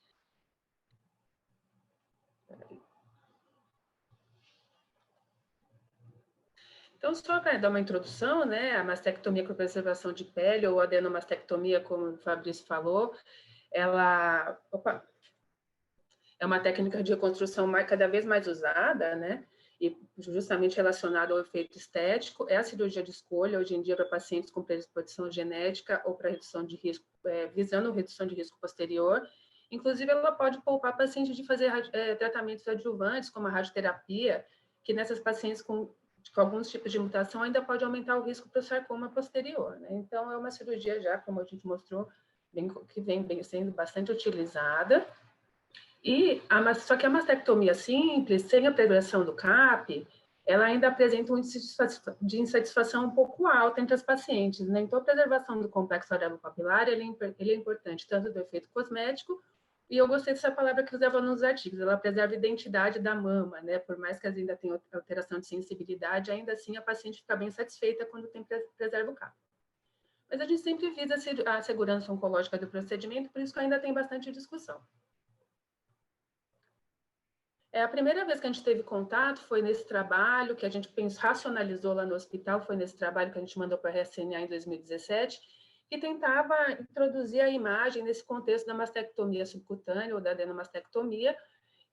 Então, só para dar uma introdução, né, a mastectomia com preservação de pele, ou adenomastectomia, como o Fabrício falou, ela é uma técnica de reconstrução cada vez mais usada, né, e justamente relacionada ao efeito estético. É a cirurgia de escolha, hoje em dia, para pacientes com predisposição genética ou para redução de risco, visando redução de risco posterior. Inclusive, ela pode poupar pacientes de fazer tratamentos adjuvantes, como a radioterapia, que nessas pacientes com alguns tipos de mutação ainda pode aumentar o risco para o sarcoma posterior, né? Então, é uma cirurgia já, como a gente mostrou, que vem sendo bastante utilizada. Só que a mastectomia simples, sem a prevenção do CAP, ela ainda apresenta um índice de insatisfação um pouco alto entre as pacientes, né? Então, a preservação do complexo areopapilar, ele é importante tanto do efeito cosmético, e eu gostei dessa palavra que usava nos artigos, ela preserva a identidade da mama, né? Por mais que ainda tenha alteração de sensibilidade, ainda assim a paciente fica bem satisfeita quando preserva o CAP. Mas a gente sempre visa a segurança oncológica do procedimento, por isso que ainda tem bastante discussão. A primeira vez que a gente teve contato foi nesse trabalho que a gente racionalizou lá no hospital, foi nesse trabalho que a gente mandou para a RSNA em 2017, que tentava introduzir a imagem nesse contexto da mastectomia subcutânea ou da adenomastectomia,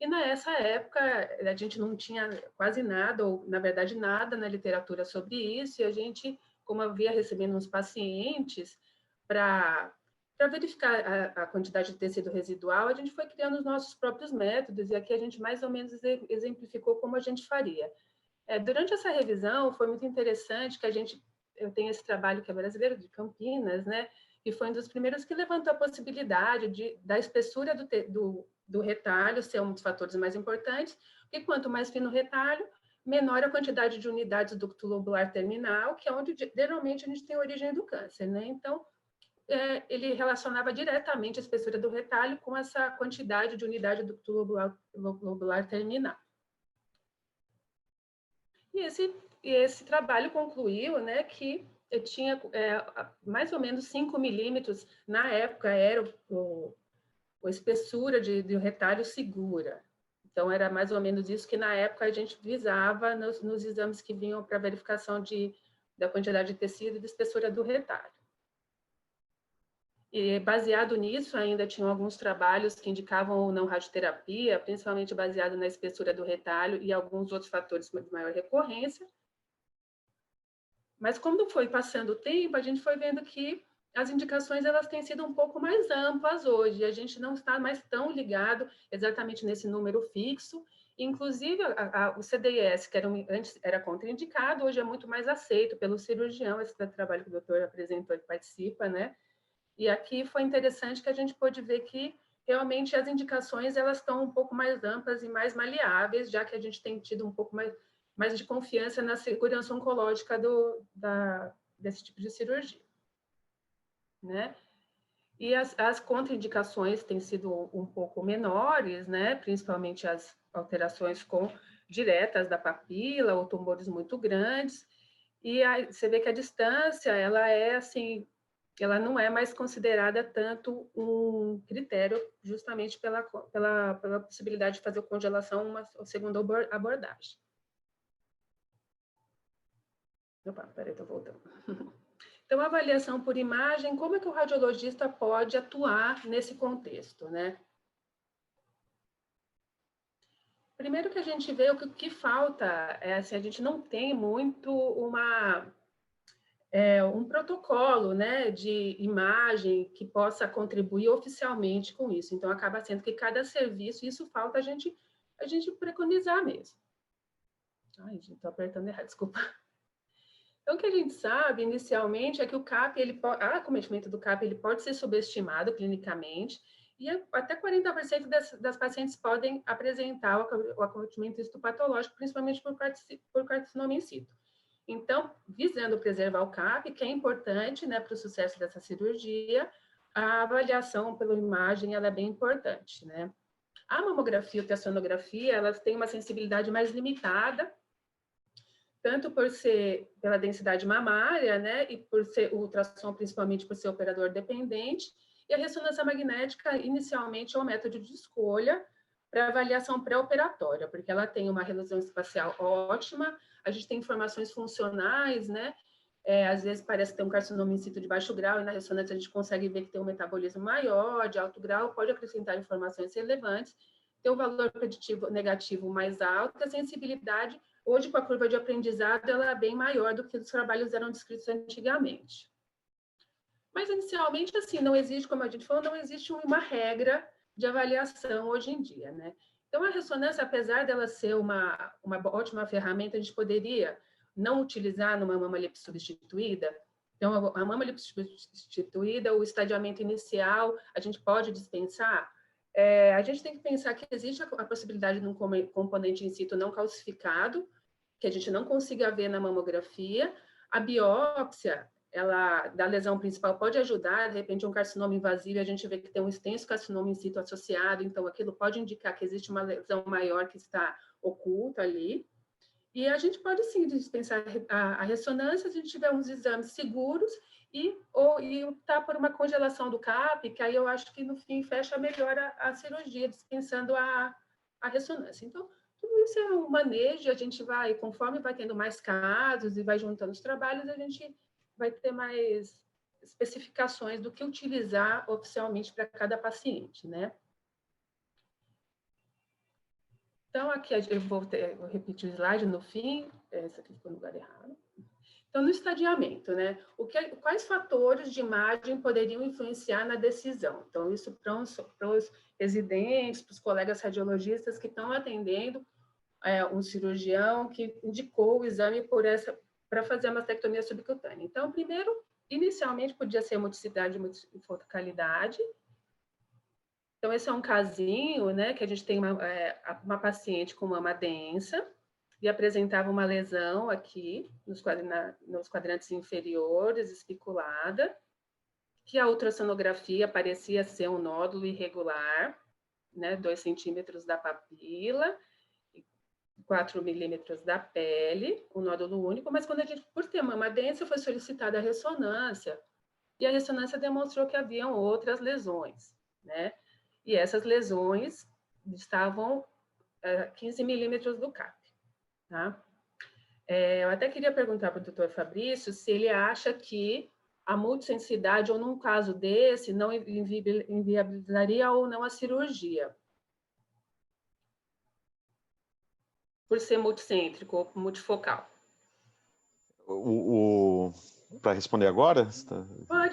e nessa época a gente não tinha quase nada, ou na verdade nada na literatura sobre isso, e a gente, como havia recebendo uns pacientes para verificar a quantidade de tecido residual, a gente foi criando os nossos próprios métodos, e aqui a gente mais ou menos exemplificou como a gente faria. Durante essa revisão, foi muito interessante que eu tenho esse trabalho que é brasileiro, de Campinas, né, e foi um dos primeiros que levantou a possibilidade da espessura do retalho ser um dos fatores mais importantes, porque quanto mais fino o retalho, menor a quantidade de unidades do ducto lobular terminal, que é onde geralmente a gente tem a origem do câncer, né? Então, ele relacionava diretamente a espessura do retalho com essa quantidade de unidade do ducto lobular terminal. E esse trabalho concluiu, né, que tinha mais ou menos 5 milímetros, na época era a espessura do retalho segura. Então, era mais ou menos isso que na época a gente visava nos exames que vinham para verificação da quantidade de tecido e de espessura do retalho. E baseado nisso, ainda tinham alguns trabalhos que indicavam ou não radioterapia, principalmente baseado na espessura do retalho e alguns outros fatores de maior recorrência. Mas quando foi passando o tempo, a gente foi vendo que as indicações elas têm sido um pouco mais amplas hoje. A gente não está mais tão ligado exatamente nesse número fixo. Inclusive, o CDIS, que antes era contraindicado, hoje é muito mais aceito pelo cirurgião, esse trabalho que o doutor apresentou e participa, né? E aqui foi interessante que a gente pôde ver que realmente as indicações elas estão um pouco mais amplas e mais maleáveis, já que a gente tem tido um pouco mais de confiança na segurança oncológica desse tipo de cirurgia, né? E as contraindicações têm sido um pouco menores, né? Principalmente as alterações diretas da papila ou tumores muito grandes. E você vê que a distância, ela é assim, ela não é mais considerada tanto um critério, justamente pela possibilidade de fazer congelação uma segunda abordagem. Opa, peraí, estou voltando. Então, a avaliação por imagem, como é que o radiologista pode atuar nesse contexto, né? Primeiro que a gente vê o que falta é assim, a gente não tem muito um protocolo, né, de imagem que possa contribuir oficialmente com isso. Então, acaba sendo que cada serviço, isso falta a gente preconizar mesmo. Ai, gente, estou apertando errado, desculpa. Então, o que a gente sabe, inicialmente, é que o CAP, acometimento do CAP, ele pode ser subestimado clinicamente, e até 40% das pacientes podem apresentar o acometimento histopatológico, principalmente por carcinoma in situ. Então, visando preservar o CAP, que é importante, né, para o sucesso dessa cirurgia, a avaliação pela imagem ela é bem importante, né? A mamografia e a ultrassonografia, elas têm uma sensibilidade mais limitada, tanto por ser pela densidade mamária, né, e por ser o ultrassom, principalmente por ser operador dependente, e a ressonância magnética, inicialmente, é um método de escolha para avaliação pré-operatória, porque ela tem uma resolução espacial ótima, a gente tem informações funcionais, né? Às vezes parece ter um carcinoma in situ de baixo grau, e na ressonância a gente consegue ver que tem um metabolismo maior, de alto grau, pode acrescentar informações relevantes, tem um valor preditivo negativo mais alto, e a sensibilidade, hoje com a curva de aprendizado, ela é bem maior do que os trabalhos eram descritos antigamente. Mas, inicialmente, assim, não existe, como a gente falou, não existe uma regra de avaliação hoje em dia, né? Então, a ressonância, apesar dela ser uma ótima ferramenta, a gente poderia não utilizar numa mama liposubstituída. Então, a mama liposubstituída, o estadiamento inicial, a gente pode dispensar. A gente tem que pensar que existe a possibilidade de um componente in situ não calcificado, que a gente não consiga ver na mamografia. A biópsia, ela, da lesão principal pode ajudar, de repente um carcinoma invasivo, a gente vê que tem um extenso carcinoma in situ associado, então aquilo pode indicar que existe uma lesão maior que está oculta ali. E a gente pode sim dispensar a ressonância se a gente tiver uns exames seguros e optar por uma congelação do CAP, que aí eu acho que no fim fecha melhor a cirurgia, dispensando a ressonância. Então, tudo isso é um manejo, a gente vai, conforme vai tendo mais casos e vai juntando os trabalhos, a gente vai ter mais especificações do que utilizar oficialmente para cada paciente, né? Então, aqui eu vou repetir o slide no fim, essa aqui ficou no lugar errado. Então, no estadiamento, né? Quais fatores de imagem poderiam influenciar na decisão? Então, isso para os residentes, para os colegas radiologistas que estão atendendo um cirurgião que indicou o exame para fazer a mastectomia subcutânea. Então, primeiro, inicialmente, podia ser muticidade e multifocalidade. Então, esse é um casinho, né, que a gente tem uma paciente com mama densa e apresentava uma lesão aqui nos quadrantes inferiores, especulada, que a ultrassonografia parecia ser um nódulo irregular, né, 2 centímetros da papila, 4 milímetros da pele, um nódulo único, mas quando a gente, por ter mama densa, foi solicitada a ressonância, e a ressonância demonstrou que haviam outras lesões, né? E essas lesões estavam 15 milímetros do CAP, tá? Eu até queria perguntar para o doutor Fabrício se ele acha que a multissensibilidade, ou num caso desse, não inviabilizaria ou não a cirurgia, por ser multicêntrico ou multifocal. Para responder agora?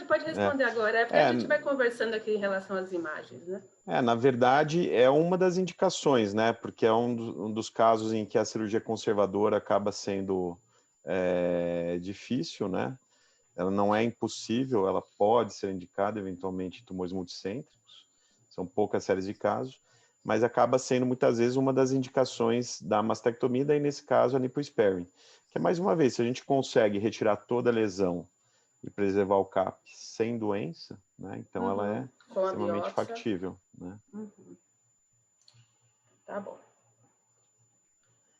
Pode responder agora, porque a gente vai conversando aqui em relação às imagens, né? Na verdade, é uma das indicações, né? Porque é um dos casos em que a cirurgia conservadora acaba sendo difícil, né? Ela não é impossível, ela pode ser indicada eventualmente em tumores multicêntricos, são poucas séries de casos, mas acaba sendo muitas vezes uma das indicações da mastectomia, daí nesse caso a liposparing, que é mais uma vez, se a gente consegue retirar toda a lesão e preservar o CAP sem doença, né? Então ela é extremamente factível, né? Tá bom.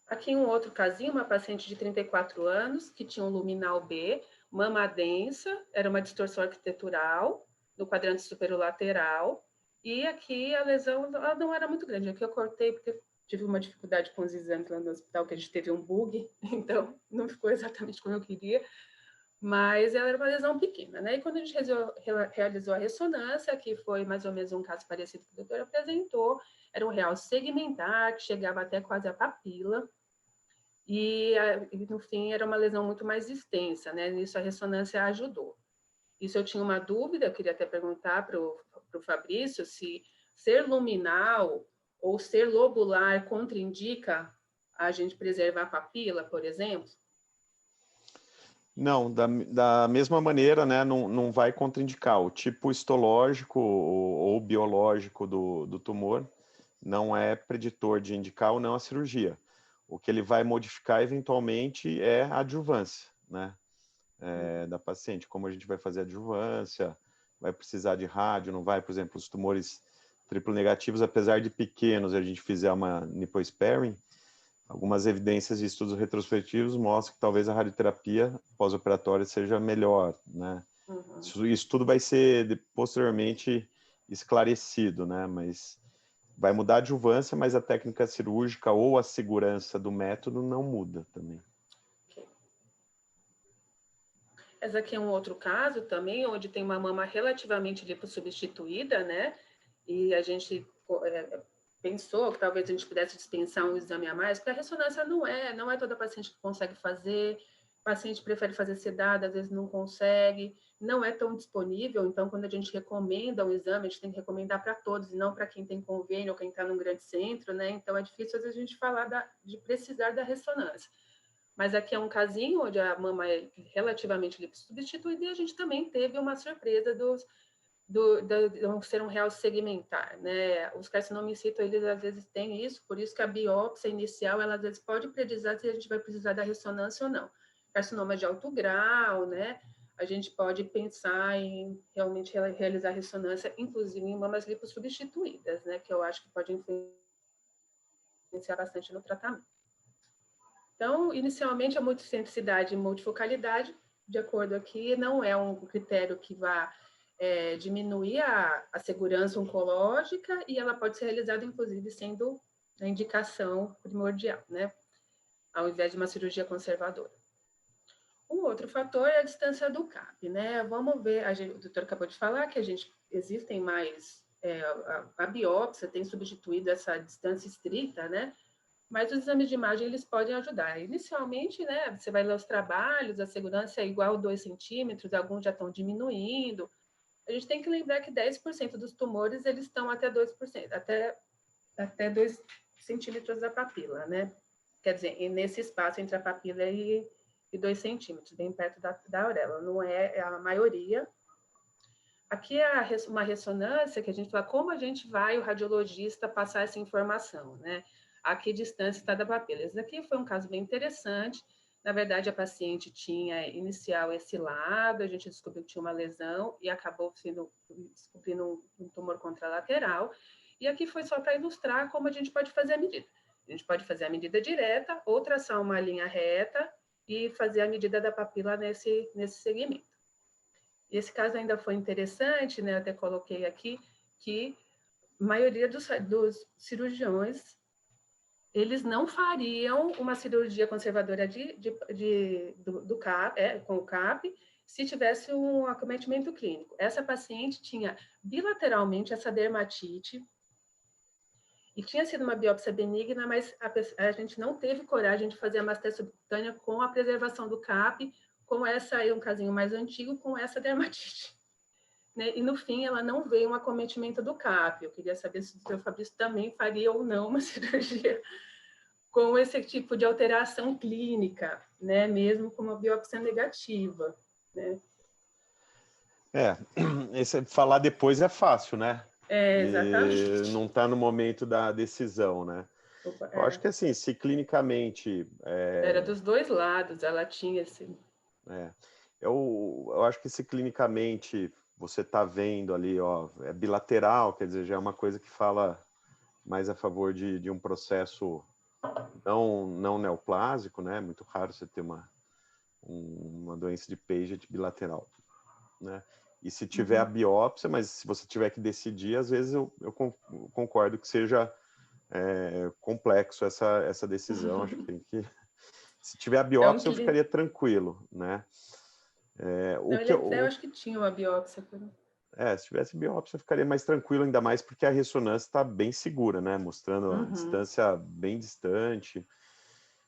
Aqui um outro casinho, uma paciente de 34 anos que tinha um luminal B, mama densa, era uma distorção arquitetural no quadrante superolateral, e aqui a lesão ela não era muito grande. Aqui eu cortei porque tive uma dificuldade com os exames lá no hospital, que a gente teve um bug, então não ficou exatamente como eu queria, mas ela era uma lesão pequena, né? E quando a gente realizou a ressonância, que foi mais ou menos um caso parecido que o doutor apresentou, era um real segmentar, que chegava até quase a papila, e no fim era uma lesão muito mais extensa, né? Nisso a ressonância ajudou. Isso eu tinha uma dúvida, eu queria até perguntar para o Fabrício se ser luminal ou ser lobular contraindica a gente preservar a papila, por exemplo? Não, da mesma maneira, né, não vai contraindicar. O tipo histológico ou biológico do tumor não é preditor de indicar ou não a cirurgia. O que ele vai modificar eventualmente é a adjuvância, né, da paciente. Como a gente vai fazer adjuvância, vai precisar de rádio, não vai, por exemplo, os tumores triplo negativos, apesar de pequenos, a gente fizer uma liposparing, algumas evidências de estudos retrospectivos mostram que talvez a radioterapia pós-operatória seja melhor, né? Isso tudo vai ser posteriormente esclarecido, né? Mas vai mudar a adjuvância, mas a técnica cirúrgica ou a segurança do método não muda também. Okay. Esse aqui é um outro caso também, onde tem uma mama relativamente lipossubstituída, né? E a gente pensou que talvez a gente pudesse dispensar um exame a mais, porque a ressonância não é toda paciente que consegue fazer, o paciente prefere fazer sedada, às vezes não consegue, não é tão disponível, então quando a gente recomenda um exame, a gente tem que recomendar para todos, e não para quem tem convênio ou quem está num grande centro, né? Então é difícil às vezes a gente falar de precisar da ressonância. Mas aqui é um casinho onde a mama é relativamente lipossubstituída e a gente também teve uma surpresa de ser um real segmentar, né? Os carcinomas in situ, eles às vezes têm isso, por isso que a biópsia inicial, ela às vezes pode predizer se a gente vai precisar da ressonância ou não. Carcinoma de alto grau, né? A gente pode pensar em realmente realizar ressonância, inclusive em mamas lipossubstituídas, né? Que eu acho que pode influenciar bastante no tratamento. Então, inicialmente, a multicentricidade e multifocalidade, de acordo aqui, não é um critério que vá diminuir a segurança oncológica e ela pode ser realizada, inclusive, sendo a indicação primordial, né? Ao invés de uma cirurgia conservadora. Um outro fator é a distância do CAP, né? Vamos ver, o doutor acabou de falar que existem mais, a biópsia tem substituído essa distância estrita, né? Mas os exames de imagem, eles podem ajudar. Inicialmente, né, você vai ler os trabalhos, a segurança é igual a 2 centímetros, alguns já estão diminuindo. A gente tem que lembrar que 10% dos tumores, eles estão até 2%, até 2 centímetros da papila, né? Quer dizer, nesse espaço entre a papila e 2 centímetros, bem perto da auréola. Não é a maioria. Aqui é uma ressonância que a gente fala como a gente vai, o radiologista, passar essa informação, né? A que distância está da papila. Esse aqui foi um caso bem interessante. Na verdade, a paciente tinha inicial esse lado, a gente descobriu que tinha uma lesão e acabou descobrindo um tumor contralateral. E aqui foi só para ilustrar como a gente pode fazer a medida. A gente pode fazer a medida direta ou traçar uma linha reta e fazer a medida da papila nesse segmento. E esse caso ainda foi interessante, né? Eu até coloquei aqui que a maioria dos cirurgiões, eles não fariam uma cirurgia conservadora do CAP, com o CAP, se tivesse um acometimento clínico. Essa paciente tinha bilateralmente essa dermatite e tinha sido uma biópsia benigna, mas a gente não teve coragem de fazer a mastectomia subcutânea com a preservação do CAP, com essa aí, um casinho mais antigo, com essa dermatite. Né? E no fim, ela não veio um acometimento do CAP. Eu queria saber se o Dr. Fabrício também faria ou não uma cirurgia com esse tipo de alteração clínica, né? Mesmo com uma biópsia negativa, né? Falar depois é fácil, né? Exatamente. Não está no momento da decisão, né? Eu acho que assim, se clinicamente... Era dos dois lados, ela tinha esse... Eu acho que se clinicamente você está vendo ali, ó, é bilateral, quer dizer, já é uma coisa que fala mais a favor de um processo não neoplásico, né? Muito raro você ter uma doença de Paget bilateral, né? E se tiver a biópsia, mas se você tiver que decidir, às vezes eu concordo que seja complexo essa decisão. Acho que tem que... Se tiver a biópsia, eu ficaria tranquilo, né? Eu acho que tinha uma biópsia. Se tivesse biópsia, eu ficaria mais tranquilo, ainda mais porque a ressonância está bem segura, né? Mostrando a distância bem distante.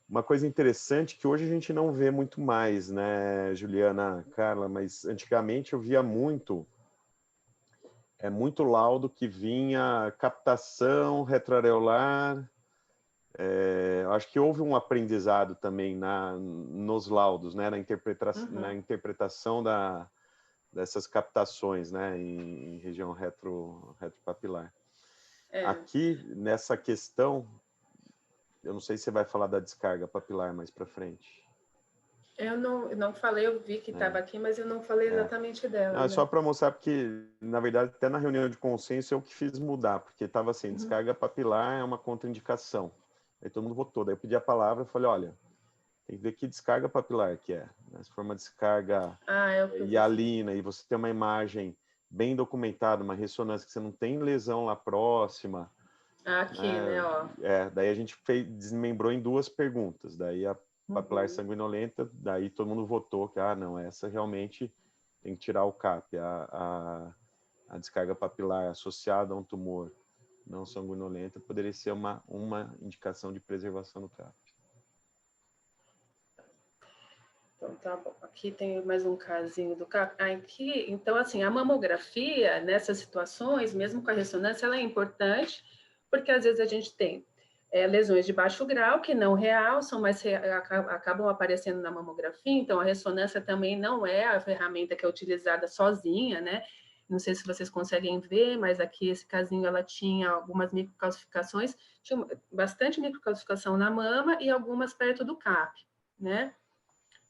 Uma coisa interessante que hoje a gente não vê muito mais, né, Juliana, Carla, mas antigamente eu via muito laudo que vinha captação retroareolar. Acho que houve um aprendizado também nos laudos, né, na interpretação dessas captações, né, em região retropapilar. Aqui, nessa questão, eu não sei se você vai falar da descarga papilar mais para frente. Eu não falei, eu vi que estava aqui, mas eu não falei exatamente dela. Não, é só para mostrar, porque, na verdade, até na reunião de consenso eu que fiz mudar, porque estava assim, descarga papilar é uma contraindicação. Aí todo mundo votou. Daí eu pedi a palavra e falei, olha, tem que ver que descarga papilar que é. Né? Se for uma descarga hialina e você tem uma imagem bem documentada, uma ressonância que você não tem lesão lá próxima. Aqui, né? Ó. Daí a gente desmembrou em 2 perguntas. Daí a papilar sanguinolenta, daí todo mundo votou que, não, essa realmente tem que tirar o CAP. A descarga papilar associada a um tumor não sanguinolenta poderia ser uma indicação de preservação do CAP. Então, tá bom. Aqui tem mais um casinho do CAP. Aqui, então, assim, a mamografia, nessas situações, mesmo com a ressonância, ela é importante, porque às vezes a gente tem lesões de baixo grau, que não realçam, mas acabam aparecendo na mamografia, então a ressonância também não é a ferramenta que é utilizada sozinha, né? Não sei se vocês conseguem ver, mas aqui esse casinho ela tinha algumas microcalcificações, tinha bastante microcalcificação na mama e algumas perto do CAP, né?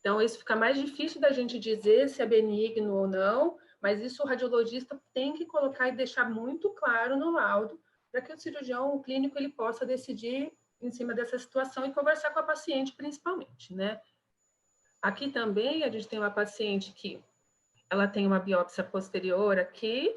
Então, isso fica mais difícil da gente dizer se é benigno ou não, mas isso o radiologista tem que colocar e deixar muito claro no laudo, para que o cirurgião clínico ele possa decidir em cima dessa situação e conversar com a paciente, principalmente, né? Aqui também a gente tem uma paciente que ela tem uma biópsia posterior aqui,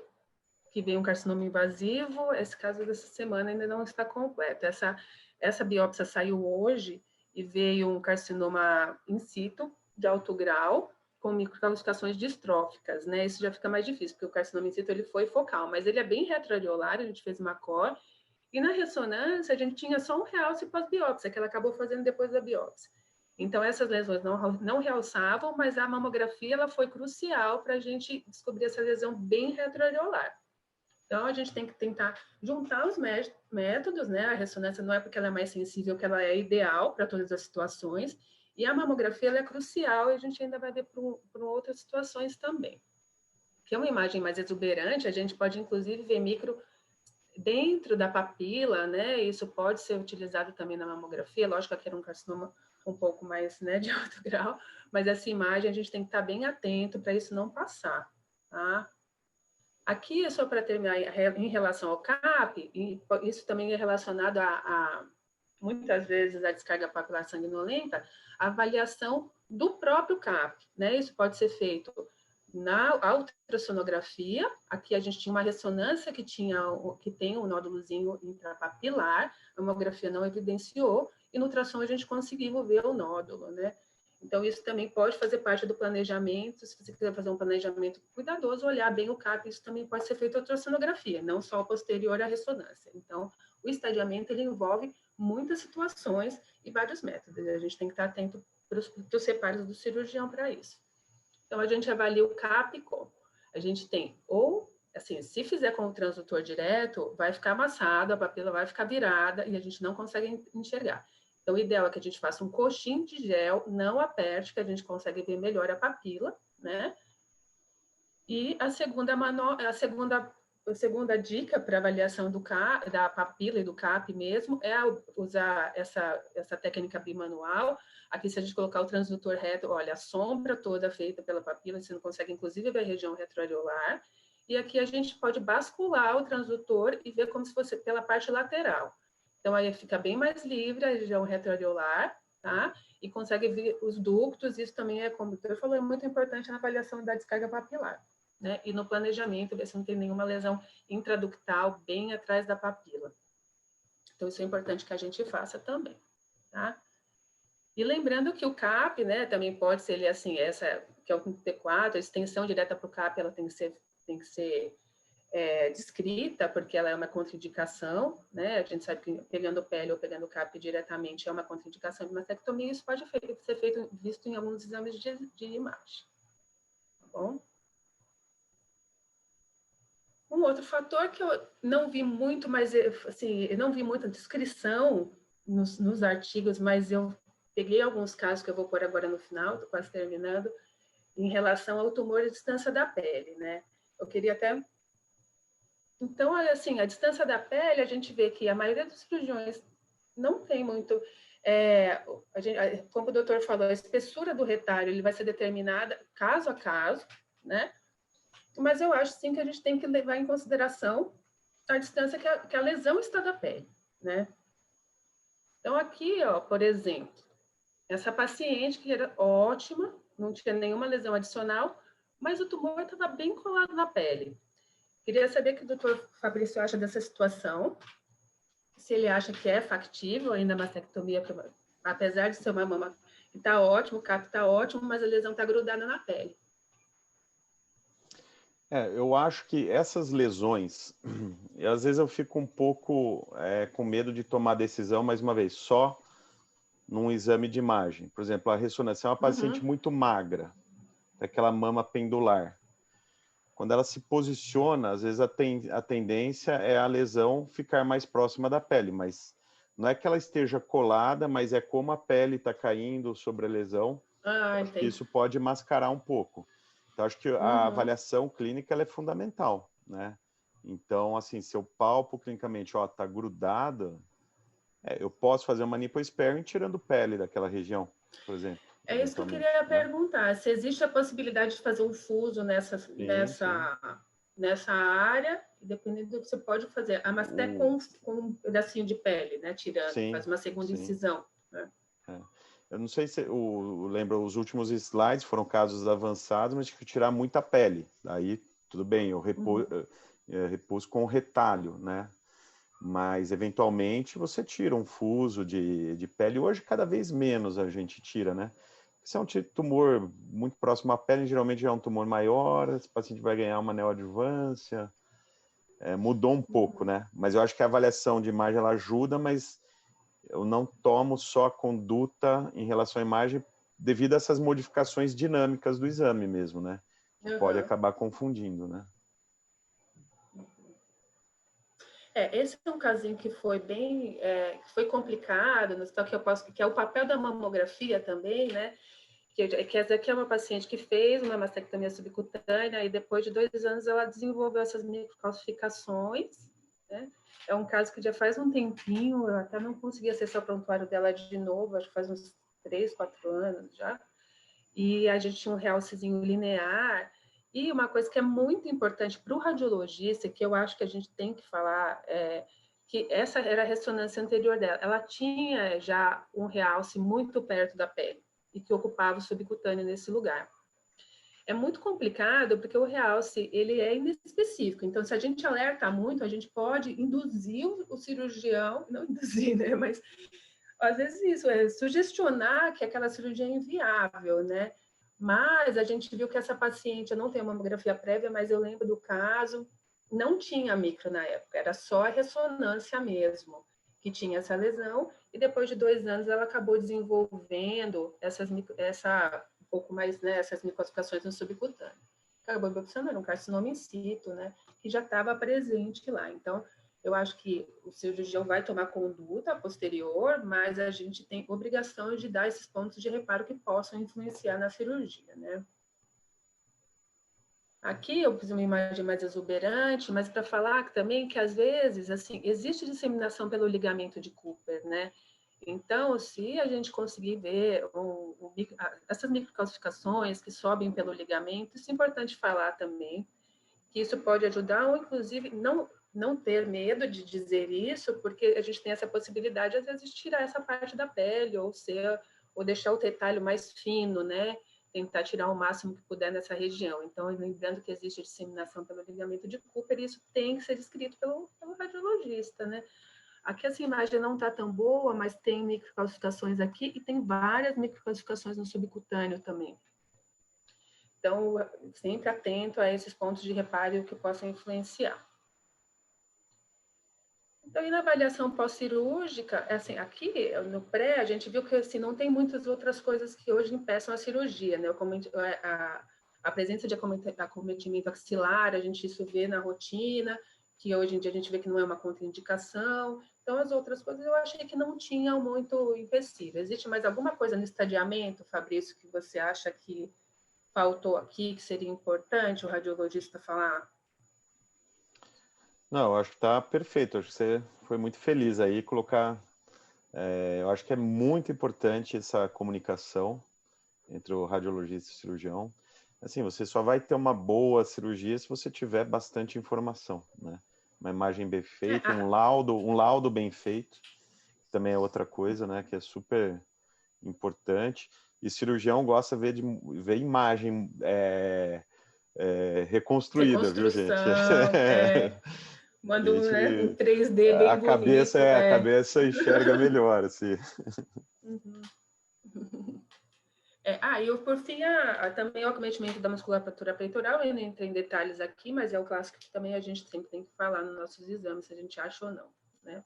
que veio um carcinoma invasivo. Esse caso dessa semana ainda não está completo. Essa biópsia saiu hoje e veio um carcinoma in situ de alto grau com microcalcificações distróficas, né? Isso já fica mais difícil, porque o carcinoma in situ ele foi focal, mas ele é bem retroareolar, a gente fez uma COR, e na ressonância a gente tinha só um realce pós-biópsia, que ela acabou fazendo depois da biópsia. Então, essas lesões não realçavam, mas a mamografia ela foi crucial para a gente descobrir essa lesão bem retroareolar. Então, a gente tem que tentar juntar os métodos, né? A ressonância não é porque ela é mais sensível que ela é ideal para todas as situações, e a mamografia ela é crucial, e a gente ainda vai ver por outras situações também. Que é uma imagem mais exuberante, a gente pode, inclusive, ver micro dentro da papila, né? Isso pode ser utilizado também na mamografia, lógico que aqui era um carcinoma um pouco mais, né, de alto grau, mas essa imagem a gente tem que estar bem atento para isso não passar, tá? Aqui, só para terminar, em relação ao CAP, e isso também é relacionado muitas vezes, a descarga papilar sanguinolenta, a avaliação do próprio CAP, né? Isso pode ser feito na ultrassonografia. Aqui a gente tinha uma ressonância que tem um nódulozinho intrapapilar, a mamografia não evidenciou, e no ultrassom a gente conseguiu ver o nódulo, né? Então, isso também pode fazer parte do planejamento. Se você quiser fazer um planejamento cuidadoso, olhar bem o CAP, isso também pode ser feito a ultrassonografia, não só posterior à ressonância. Então, o estadiamento, ele envolve muitas situações e vários métodos. A gente tem que estar atento para os reparos do cirurgião para isso. Então, a gente avalia o CAP como? A gente tem, ou, assim, se fizer com o transdutor direto, vai ficar amassado, a papila vai ficar virada e a gente não consegue enxergar. Então, o ideal é que a gente faça um coxinho de gel, não aperte, que a gente consegue ver melhor a papila, né? E a segunda dica para avaliação da papila e do CAP mesmo é usar essa técnica bimanual. Aqui, se a gente colocar o transdutor reto, olha, a sombra toda feita pela papila, você não consegue, inclusive, ver a região retroareolar. E aqui a gente pode bascular o transdutor e ver como se fosse pela parte lateral. Então, aí fica bem mais livre a região retroareolar, tá? E consegue ver os ductos. Isso também é, como o doutor falou, é muito importante na avaliação da descarga papilar, né? E no planejamento, ver se não tem nenhuma lesão intraductal bem atrás da papila. Então, isso é importante que a gente faça também, tá? E lembrando que o CAP, né, também pode ser, ele, assim, que é o T4, a extensão direta para o CAP, ela tem que ser descrita, porque ela é uma contraindicação, né? A gente sabe que pegando pele ou pegando CAP diretamente é uma contraindicação de mastectomia, isso pode ser visto em alguns exames de imagem, tá bom? Um outro fator que eu não vi muito, mas assim, eu não vi muita descrição nos artigos, mas eu peguei alguns casos que eu vou pôr agora no final, estou quase terminando, em relação ao tumor de distância da pele, né? Eu queria até... Então, assim, a distância da pele, a gente vê que a maioria dos cirurgiões não tem muito... como o doutor falou, a espessura do retalho ele vai ser determinada caso a caso, né? Mas eu acho, sim, que a gente tem que levar em consideração a distância que a lesão está da pele, né? Então, aqui, ó, por exemplo, essa paciente que era ótima, não tinha nenhuma lesão adicional, mas o tumor estava bem colado na pele. Queria saber o que o doutor Fabrício acha dessa situação, se ele acha que é factível ainda a mastectomia, apesar de ser uma mama que está ótimo, o CAP está ótimo, mas a lesão está grudada na pele. Eu acho que essas lesões, às vezes eu fico um pouco com medo de tomar decisão, mais uma vez, só num exame de imagem. Por exemplo, a ressonância é uma paciente muito magra, aquela mama pendular. Quando ela se posiciona, às vezes a tendência é a lesão ficar mais próxima da pele, mas não é que ela esteja colada, mas é como a pele está caindo sobre a lesão. Acho que isso pode mascarar um pouco. Então, acho que a avaliação clínica ela é fundamental, né? Então, assim, se eu palpo clinicamente, ó, tá grudada, eu posso fazer uma niposparing tirando pele daquela região, por exemplo. É isso que eu queria perguntar, se existe a possibilidade de fazer um fuso nessa área, dependendo do que você pode fazer, mas até com um pedacinho de pele, né, tirando, faz uma segunda incisão. Né? Eu não sei se lembra, os últimos slides foram casos avançados, mas tinha que tirar muita pele. Aí, tudo bem, eu repus com retalho, né? Mas, eventualmente, você tira um fuso de pele. Hoje, cada vez menos a gente tira, né? Se é um tumor muito próximo à pele, geralmente já é um tumor maior, esse paciente vai ganhar uma neoadjuvância. Mudou um pouco, né? Mas eu acho que a avaliação de imagem, ela ajuda, mas eu não tomo só a conduta em relação à imagem devido a essas modificações dinâmicas do exame mesmo, né? Que pode acabar confundindo, né? Esse é um casinho que foi bem, foi complicado, que é o papel da mamografia também, né? Que essa aqui é uma paciente que fez uma mastectomia subcutânea e depois de 2 anos ela desenvolveu essas microcalcificações, né? É um caso que já faz um tempinho, eu até não consegui acessar o prontuário dela de novo, acho que faz uns 3, 4 anos já. E a gente tinha um realcezinho linear. E uma coisa que é muito importante para o radiologista, que eu acho que a gente tem que falar, que essa era a ressonância anterior dela. Ela tinha já um realce muito perto da pele e que ocupava o subcutâneo nesse lugar. É muito complicado porque o realce ele é inespecífico. Então, se a gente alerta muito, a gente pode induzir o cirurgião, não induzir, né? Mas às vezes isso é sugestionar que aquela cirurgia é inviável, né? Mas a gente viu que essa paciente, eu não tenho mamografia prévia, mas eu lembro do caso, não tinha micro na época, era só a ressonância mesmo que tinha essa lesão, e depois de 2 anos ela acabou desenvolvendo um pouco mais, né, essas microcalcificações no subcutâneo. Acabou observando, era um carcinoma in situ, né, que já estava presente lá. Então, eu acho que o cirurgião vai tomar conduta posterior, mas a gente tem obrigação de dar esses pontos de reparo que possam influenciar na cirurgia, né? Aqui eu fiz uma imagem mais exuberante, mas para falar também que às vezes, assim, existe disseminação pelo ligamento de Cooper, né? Então, se a gente conseguir ver essas microcalcificações que sobem pelo ligamento, isso é importante falar também, que isso pode ajudar, ou inclusive não ter medo de dizer isso, porque a gente tem essa possibilidade, às vezes, de tirar essa parte da pele, ou deixar o retalho mais fino, né? Tentar tirar o máximo que puder nessa região. Então, lembrando que existe disseminação pelo ligamento de Cooper, e isso tem que ser descrito pelo radiologista, né? Aqui essa imagem não está tão boa, mas tem microcalcificações aqui e tem várias microcalcificações no subcutâneo também. Então, sempre atento a esses pontos de reparo que possam influenciar. Então, e na avaliação pós-cirúrgica, assim, aqui no pré, a gente viu que assim, não tem muitas outras coisas que hoje impeçam a cirurgia, né? A presença de acometimento axilar, a gente isso vê na rotina, que hoje em dia a gente vê que não é uma contraindicação. Então, as outras coisas eu achei que não tinham muito empecilho. Existe mais alguma coisa no estadiamento, Fabrício, que você acha que faltou aqui, que seria importante o radiologista falar? Não, eu acho que está perfeito. Acho que você foi muito feliz aí colocar. Eu acho que é muito importante essa comunicação entre o radiologista e o cirurgião. Assim, você só vai ter uma boa cirurgia se você tiver bastante informação, né? Uma imagem bem feita, um laudo bem feito, que também é outra coisa, né? Que é super importante. E cirurgião gosta de ver imagem reconstruída, viu, gente? Manda um 3D bem a bonito. A cabeça enxerga melhor, assim. Uhum. E por fim, também o acometimento da musculatura peitoral, eu não entrei em detalhes aqui, mas é o clássico que também a gente sempre tem que falar nos nossos exames, se a gente acha ou não, né?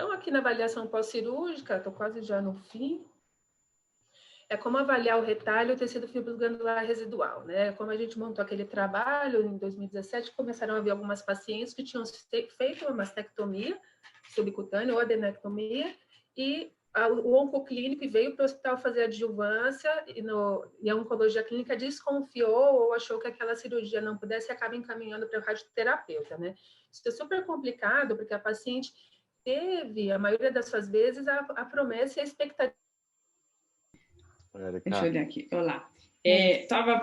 Então, aqui na avaliação pós-cirúrgica, estou quase já no fim, é como avaliar o retalho e o tecido fibroglandular residual, né? Como a gente montou aquele trabalho em 2017, começaram a haver algumas pacientes que tinham feito uma mastectomia subcutânea ou adenectomia, e o oncoclínico veio para o hospital fazer adjuvância e a oncologia clínica desconfiou ou achou que aquela cirurgia não pudesse e acaba encaminhando para o radioterapeuta, né? Isso é super complicado, porque a paciente teve, a maioria das suas vezes, a promessa e a expectativa. Deixa eu olhar aqui. Olá.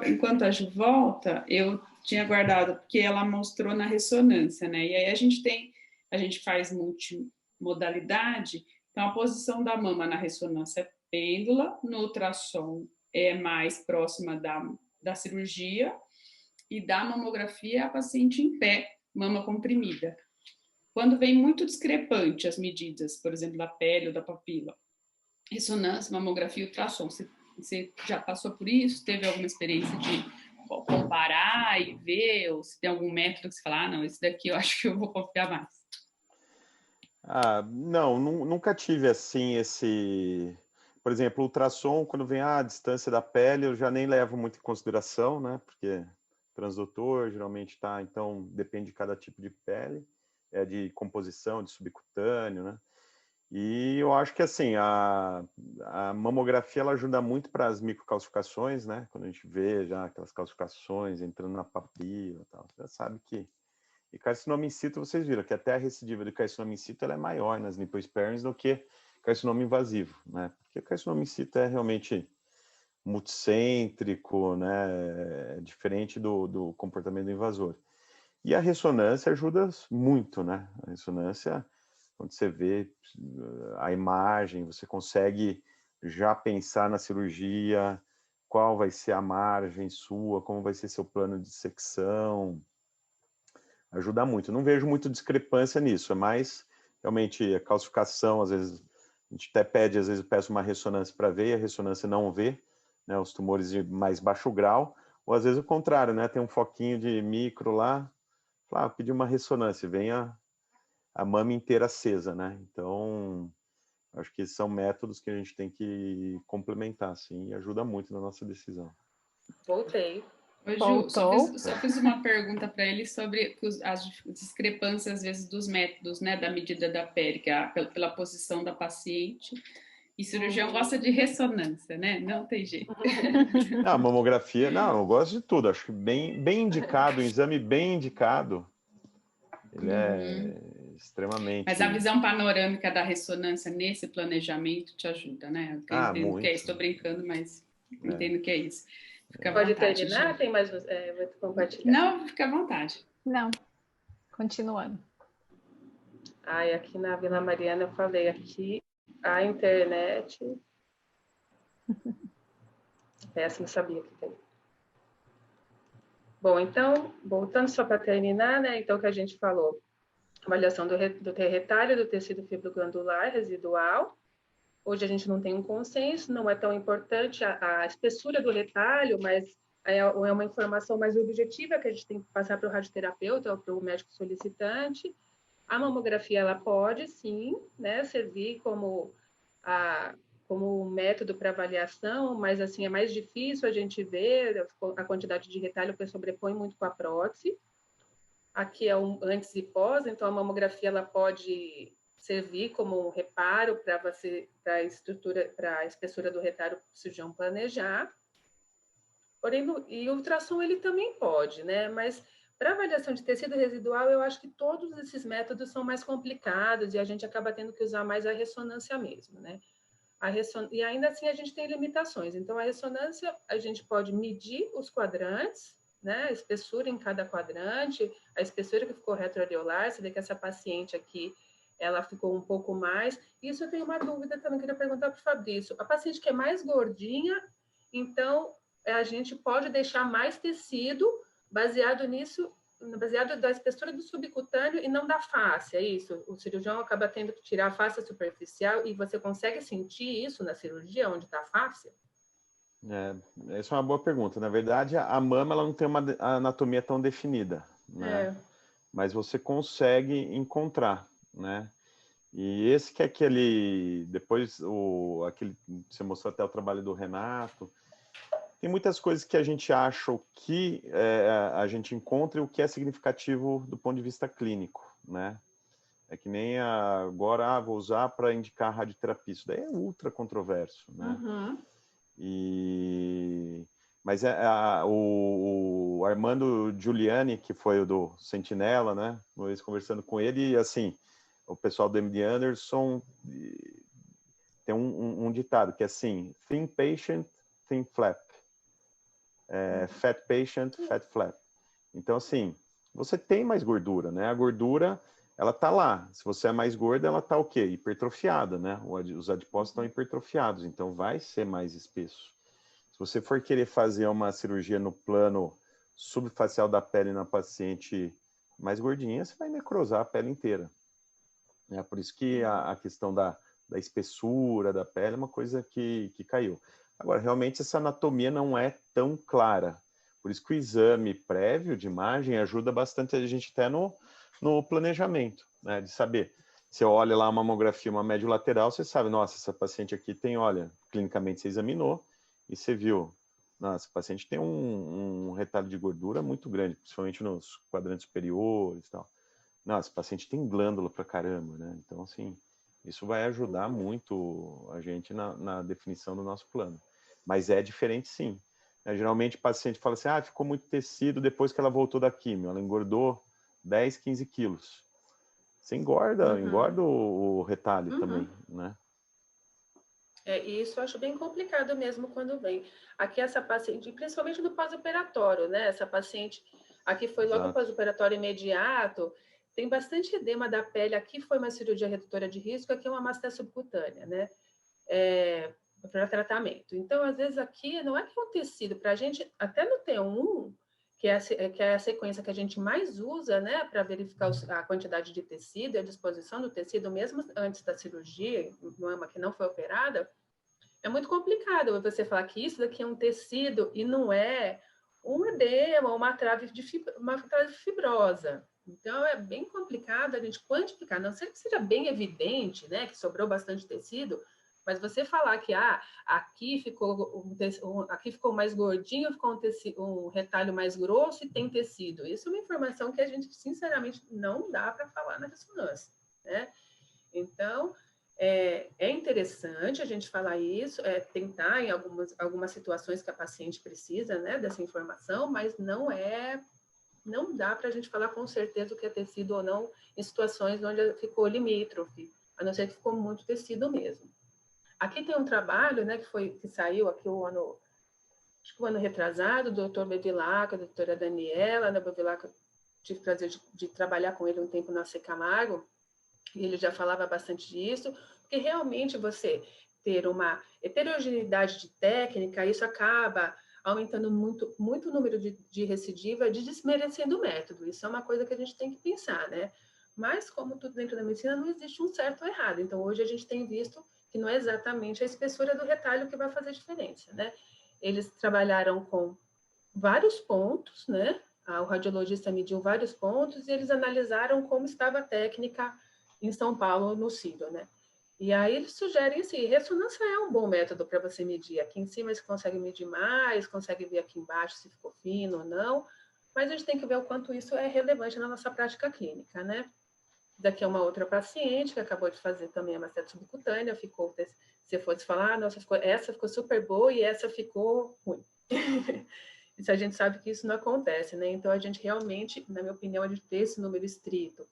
Enquanto a Ju volta, eu tinha guardado, porque ela mostrou na ressonância, né? E aí a gente faz multimodalidade, então a posição da mama na ressonância é pêndula, no ultrassom é mais próxima da cirurgia, e da mamografia a paciente em pé, mama comprimida. Quando vem muito discrepante as medidas, por exemplo, da pele ou da papila, ressonância, mamografia e ultrassom, você já passou por isso? Teve alguma experiência de comparar e ver? Ou se tem algum método que você fala, não, esse daqui eu acho que eu vou confiar mais? Não, nunca tive assim Por exemplo, o ultrassom, quando vem a distância da pele, eu já nem levo muito em consideração, né? Porque transdutor geralmente tá, então depende de cada tipo de pele, de composição, de subcutâneo, né? E eu acho que assim, a mamografia ela ajuda muito para as microcalcificações, né? Quando a gente vê já aquelas calcificações entrando na papila e tal, você já sabe que... E carcinoma in situ, vocês viram que até a recidiva de carcinoma in situ ela é maior nas lipospermes do que carcinoma invasivo, né? Porque o carcinoma in situ é realmente multicêntrico, né? É diferente do comportamento do invasor. E a ressonância ajuda muito, né? A ressonância... Quando você vê a imagem, você consegue já pensar na cirurgia, qual vai ser a margem sua, como vai ser seu plano de secção. Ajuda muito. Não vejo muito discrepância nisso, é mais realmente a calcificação, às vezes a gente até pede, às vezes eu peço uma ressonância para ver, e a ressonância não vê, né, os tumores de mais baixo grau, ou às vezes o contrário, né, tem um foquinho de micro lá, pedi uma ressonância, vem a mama inteira acesa, né? Então, acho que são métodos que a gente tem que complementar, assim, e ajuda muito na nossa decisão. Voltei. Oi, Ju, só fiz uma pergunta para ele sobre as discrepâncias, às vezes, dos métodos, né, da medida da pele, que pela posição da paciente. E cirurgião gosta de ressonância, né? Não tem jeito. A mamografia, não, eu gosto de tudo. Acho que bem indicado, um exame bem indicado, ele é extremamente... Mas a visão panorâmica da ressonância nesse planejamento te ajuda, né? Eu entendo muito. que é isso, estou brincando, mas entendo que é isso. Fica à Pode vontade, terminar? Ju. Tem mais... vou compartilhar. Não, fica à vontade. Não, continuando. Aqui na Vila Mariana eu falei aqui, a internet... Essa não sabia que tem. Bom, então, voltando só para terminar, né? Então, o que a gente falou, avaliação do retalho do tecido fibroglandular residual. Hoje a gente não tem um consenso, não é tão importante a espessura do retalho, mas é uma informação mais objetiva que a gente tem que passar para o radioterapeuta ou para o médico solicitante. A mamografia, ela pode, sim, né, servir como um método para avaliação, mas assim é mais difícil a gente ver a quantidade de retalho que sobrepõe muito com a prótese. Aqui é antes e pós, então a mamografia ela pode servir como um reparo para a espessura do retalho para o cirurgião planejar. Porém, e o ultrassom ele também pode, né? Mas para avaliação de tecido residual, eu acho que todos esses métodos são mais complicados e a gente acaba tendo que usar mais a ressonância mesmo, né? E ainda assim a gente tem limitações. Então, a ressonância, a gente pode medir os quadrantes, né? A espessura em cada quadrante, a espessura que ficou retroareolar, você vê que essa paciente aqui, ela ficou um pouco mais. Isso eu tenho uma dúvida também, queria perguntar para o Fabrício. A paciente que é mais gordinha, então, a gente pode deixar mais tecido baseado nisso, baseado da espessura do subcutâneo e não da face, é isso? O cirurgião acaba tendo que tirar a face superficial e você consegue sentir isso na cirurgia, onde está a face? Essa é uma boa pergunta. Na verdade, a mama ela não tem uma anatomia tão definida, né? Mas você consegue encontrar, né? E esse que é aquele, depois, aquele, você mostrou até o trabalho do Renato, tem muitas coisas que a gente acha o que a gente encontra e o que é significativo do ponto de vista clínico, né? É que nem agora, vou usar para indicar radioterapia, isso daí é ultra controverso, né? Uhum. Mas o Armando Giuliani, que foi o do Sentinela, né? Uma vez conversando com ele, e assim, o pessoal do MD Anderson tem um ditado que é assim, thin patient, thin flap. Fat patient, fat flap. Então, assim, você tem mais gordura, né? A gordura, ela tá lá. Se você é mais gorda, ela tá o quê? Hipertrofiada, né? Os adipócitos estão hipertrofiados, então vai ser mais espesso. Se você for querer fazer uma cirurgia no plano subfacial da pele na paciente mais gordinha, você vai necrosar a pele inteira. É por isso que a questão da espessura da pele é uma coisa que caiu. Agora, realmente, essa anatomia não é tão clara. Por isso que o exame prévio de imagem ajuda bastante a gente até no planejamento, né? De saber. Você olha lá uma mamografia, uma médio lateral, você sabe, nossa, essa paciente aqui tem, olha, clinicamente você examinou e você viu, nossa, esse paciente tem um retalho de gordura muito grande, principalmente nos quadrantes superiores e tal. Nossa, esse paciente tem glândula pra caramba, né? Então, assim, isso vai ajudar muito a gente na definição do nosso plano. Mas é diferente, sim. Geralmente o paciente fala assim, ficou muito tecido depois que ela voltou da quimio, ela engordou 10, 15 quilos. Você engorda o retalho também, né? E isso eu acho bem complicado mesmo quando vem. Aqui essa paciente, principalmente no pós-operatório, né? Essa paciente aqui foi logo pós-operatório imediato, tem bastante edema da pele. Aqui foi uma cirurgia redutora de risco, aqui é uma mastécia subcutânea, né? Para tratamento. Então, às vezes aqui não é que é um tecido, para a gente, até no T1, que é a sequência que a gente mais usa, né, para verificar a quantidade de tecido e a disposição do tecido, mesmo antes da cirurgia, mama que não foi operada, é muito complicado você falar que isso daqui é um tecido e não é um edema, uma trave fibrosa. Então, é bem complicado a gente quantificar, a não ser que seja bem evidente, né, que sobrou bastante tecido, mas você falar que aqui ficou mais gordinho, ficou um retalho mais grosso e tem tecido. Isso é uma informação que a gente, sinceramente, não dá para falar na ressonância, né? Então, é interessante a gente falar isso, tentar em algumas situações que a paciente precisa, né, dessa informação, mas não dá para a gente falar com certeza o que é tecido ou não em situações onde ficou limítrofe, a não ser que ficou muito tecido mesmo. Aqui tem um trabalho, né, que saiu aqui acho que o ano retrasado, do doutor Bevilacqua, a doutora Daniela, né, Bevilacqua, tive o prazer de trabalhar com ele um tempo na Camargo, e ele já falava bastante disso, porque realmente você ter uma heterogeneidade de técnica, isso acaba aumentando muito, muito o número de recidiva, desmerecendo o método. Isso é uma coisa que a gente tem que pensar, né? Mas, como tudo dentro da medicina, não existe um certo ou errado. Então, hoje a gente tem visto que não é exatamente a espessura do retalho que vai fazer diferença, né? Eles trabalharam com vários pontos, né? O radiologista mediu vários pontos e eles analisaram como estava a técnica em São Paulo, no CIDO, né? E aí eles sugerem assim, ressonância é um bom método para você medir. Aqui em cima você consegue medir mais, consegue ver aqui embaixo se ficou fino ou não, mas a gente tem que ver o quanto isso é relevante na nossa prática clínica, né? Daqui é uma outra paciente que acabou de fazer também a mastécia subcutânea, ficou, se fosse falar, nossa, essa ficou super boa e essa ficou ruim. Isso a gente sabe que isso não acontece, né? Então a gente realmente, na minha opinião, a gente ter esse número estrito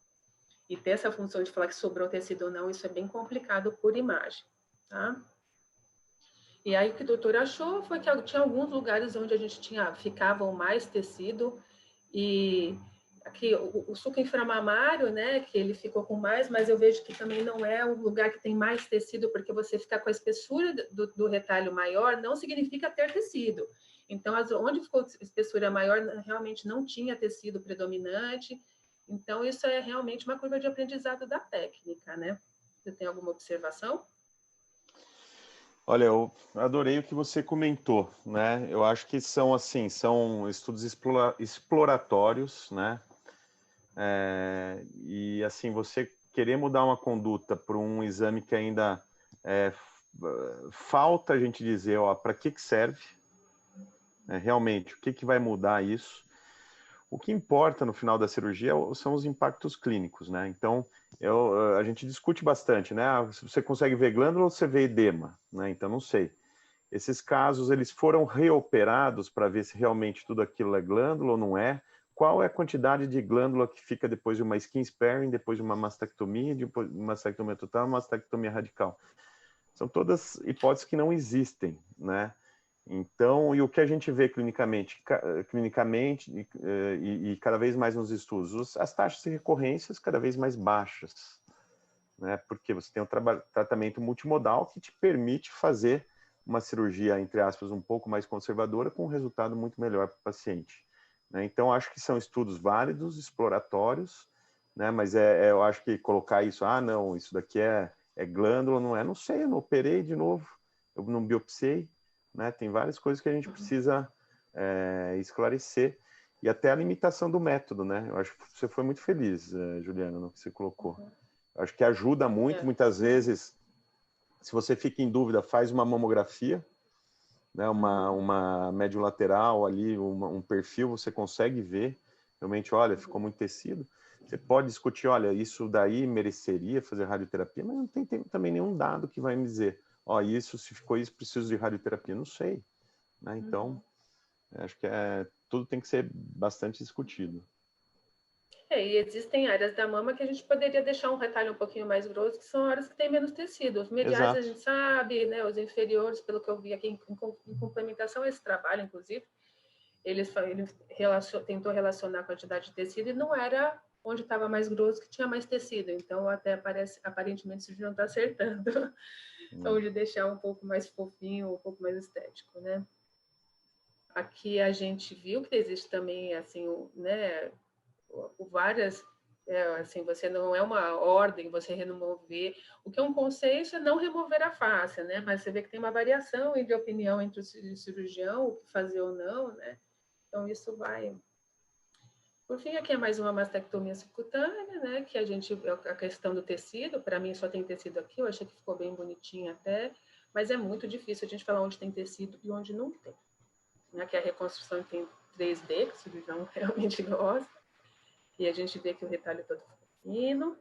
e ter essa função de falar que sobrou tecido ou não, isso é bem complicado por imagem, tá? E aí o que o doutor achou foi que tinha alguns lugares onde a gente ficava mais tecido e aqui o suco inframamário, né, que ele ficou com mais, mas eu vejo que também não é um lugar que tem mais tecido, porque você ficar com a espessura do retalho maior não significa ter tecido. Então, onde ficou espessura maior, realmente não tinha tecido predominante. Então, isso é realmente uma curva de aprendizado da técnica, né? Você tem alguma observação? Olha, eu adorei o que você comentou, né? Eu acho que são estudos exploratórios, né? E assim, você querer mudar uma conduta por um exame que ainda falta a gente dizer, ó, para que serve, realmente, o que vai mudar isso. O que importa no final da cirurgia são os impactos clínicos, né? Então, a gente discute bastante, né? Se você consegue ver glândula ou você vê edema, né? Então, não sei. Esses casos, eles foram reoperados para ver se realmente tudo aquilo é glândula ou não é. Qual é a quantidade de glândula que fica depois de uma skin sparing, depois de uma mastectomia, depois de uma mastectomia total, uma mastectomia radical? São todas hipóteses que não existem, né? Então, e o que a gente vê clinicamente e cada vez mais nos estudos, as taxas de recorrências cada vez mais baixas, né? Porque você tem um tratamento multimodal que te permite fazer uma cirurgia, entre aspas, um pouco mais conservadora, com um resultado muito melhor para o paciente, né? Então, acho que são estudos válidos, exploratórios, né? Mas eu acho que colocar isso, não, isso daqui é glândula, não sei, eu não operei de novo, eu não biopsiei, né? Tem várias coisas que a gente precisa esclarecer, e até a limitação do método, né? Eu acho que você foi muito feliz, Juliana, no que você colocou. Eu acho que ajuda muito, muitas vezes, se você fica em dúvida, faz uma mamografia, né? Uma médium lateral ali, um perfil, você consegue ver, realmente, olha, ficou muito tecido. Você pode discutir, olha, isso daí mereceria fazer radioterapia, mas não tem também nenhum dado que vai me dizer, isso, se ficou isso, preciso de radioterapia. Não sei, né? Então, acho que tudo tem que ser bastante discutido. E existem áreas da mama que a gente poderia deixar um retalho um pouquinho mais grosso, que são áreas que têm menos tecido. Os mediais, a gente sabe, né? Os inferiores, pelo que eu vi aqui em complementação a esse trabalho, inclusive, ele tentou relacionar a quantidade de tecido e não era onde estava mais grosso que tinha mais tecido. Então, até aparentemente, isso não está acertando. Então, de deixar um pouco mais fofinho, um pouco mais estético, né? Aqui a gente viu que existe também, assim, né, várias, assim, você não é uma ordem, você remover. O que é um conceito é não remover a face, né? Mas você vê que tem uma variação de opinião entre o cirurgião, o que fazer ou não, né? Então, isso vai... Por fim, aqui é mais uma mastectomia subcutânea, né? Que a questão do tecido, para mim só tem tecido aqui, eu achei que ficou bem bonitinho até, mas é muito difícil a gente falar onde tem tecido e onde não tem. Aqui a reconstrução tem 3D, que o cirurgião realmente gosta, e a gente vê que o retalho é todo fino,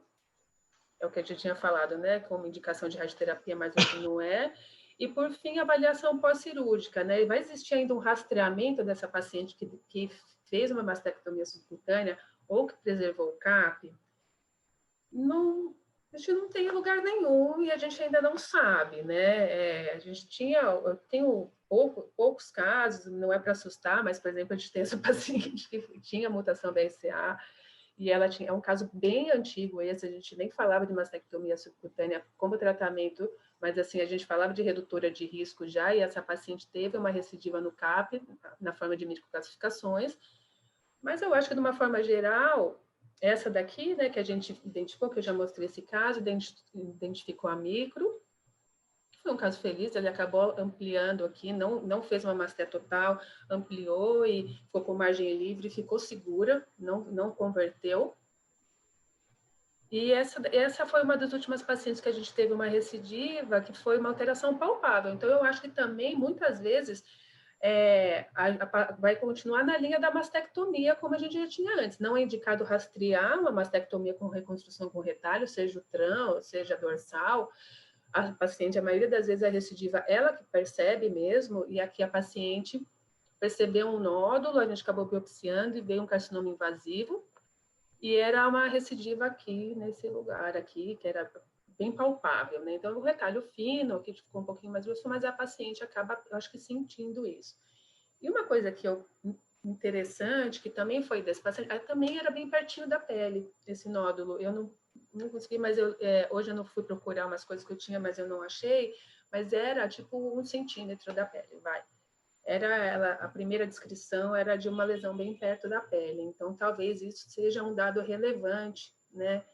é o que a gente tinha falado, né? Como indicação de radioterapia, mas hoje não é. E, por fim, a avaliação pós-cirúrgica, né? Vai existir ainda um rastreamento dessa paciente que fez uma mastectomia subcutânea ou que preservou o CAP? Não, a gente não tem lugar nenhum e a gente ainda não sabe, né? A gente eu tenho poucos casos, não é para assustar, mas, por exemplo, a gente tem essa paciente que tinha mutação BRCA, e ela é um caso bem antigo esse, a gente nem falava de mastectomia subcutânea como tratamento, mas assim, a gente falava de redutora de risco já, e essa paciente teve uma recidiva no CAP, na forma de microclassificações, mas eu acho que de uma forma geral, essa daqui, né, que a gente identificou, que eu já mostrei esse caso, identificou a micro, foi um caso feliz, ele acabou ampliando aqui, não fez uma masté total, ampliou e ficou com margem livre, ficou segura, não converteu. E essa foi uma das últimas pacientes que a gente teve uma recidiva, que foi uma alteração palpável. Então, eu acho que também, muitas vezes, vai continuar na linha da mastectomia, como a gente já tinha antes. Não é indicado rastrear uma mastectomia com reconstrução com retalho, seja o TRAN, seja dorsal. A paciente, a maioria das vezes, a recidiva, ela que percebe mesmo, e aqui a paciente percebeu um nódulo, a gente acabou biopsiando e veio um carcinoma invasivo, e era uma recidiva aqui, nesse lugar aqui, que era bem palpável, né? Então, o retalho fino, que ficou um pouquinho mais grosso, mas a paciente acaba, eu acho que, sentindo isso. E uma coisa interessante, que também foi desse paciente, também era bem pertinho da pele, esse nódulo. Eu não consegui, mas hoje eu não fui procurar umas coisas que eu tinha, mas eu não achei, mas era tipo 1 centímetro da pele, vai. A primeira descrição era de uma lesão bem perto da pele, então talvez isso seja um dado relevante, né,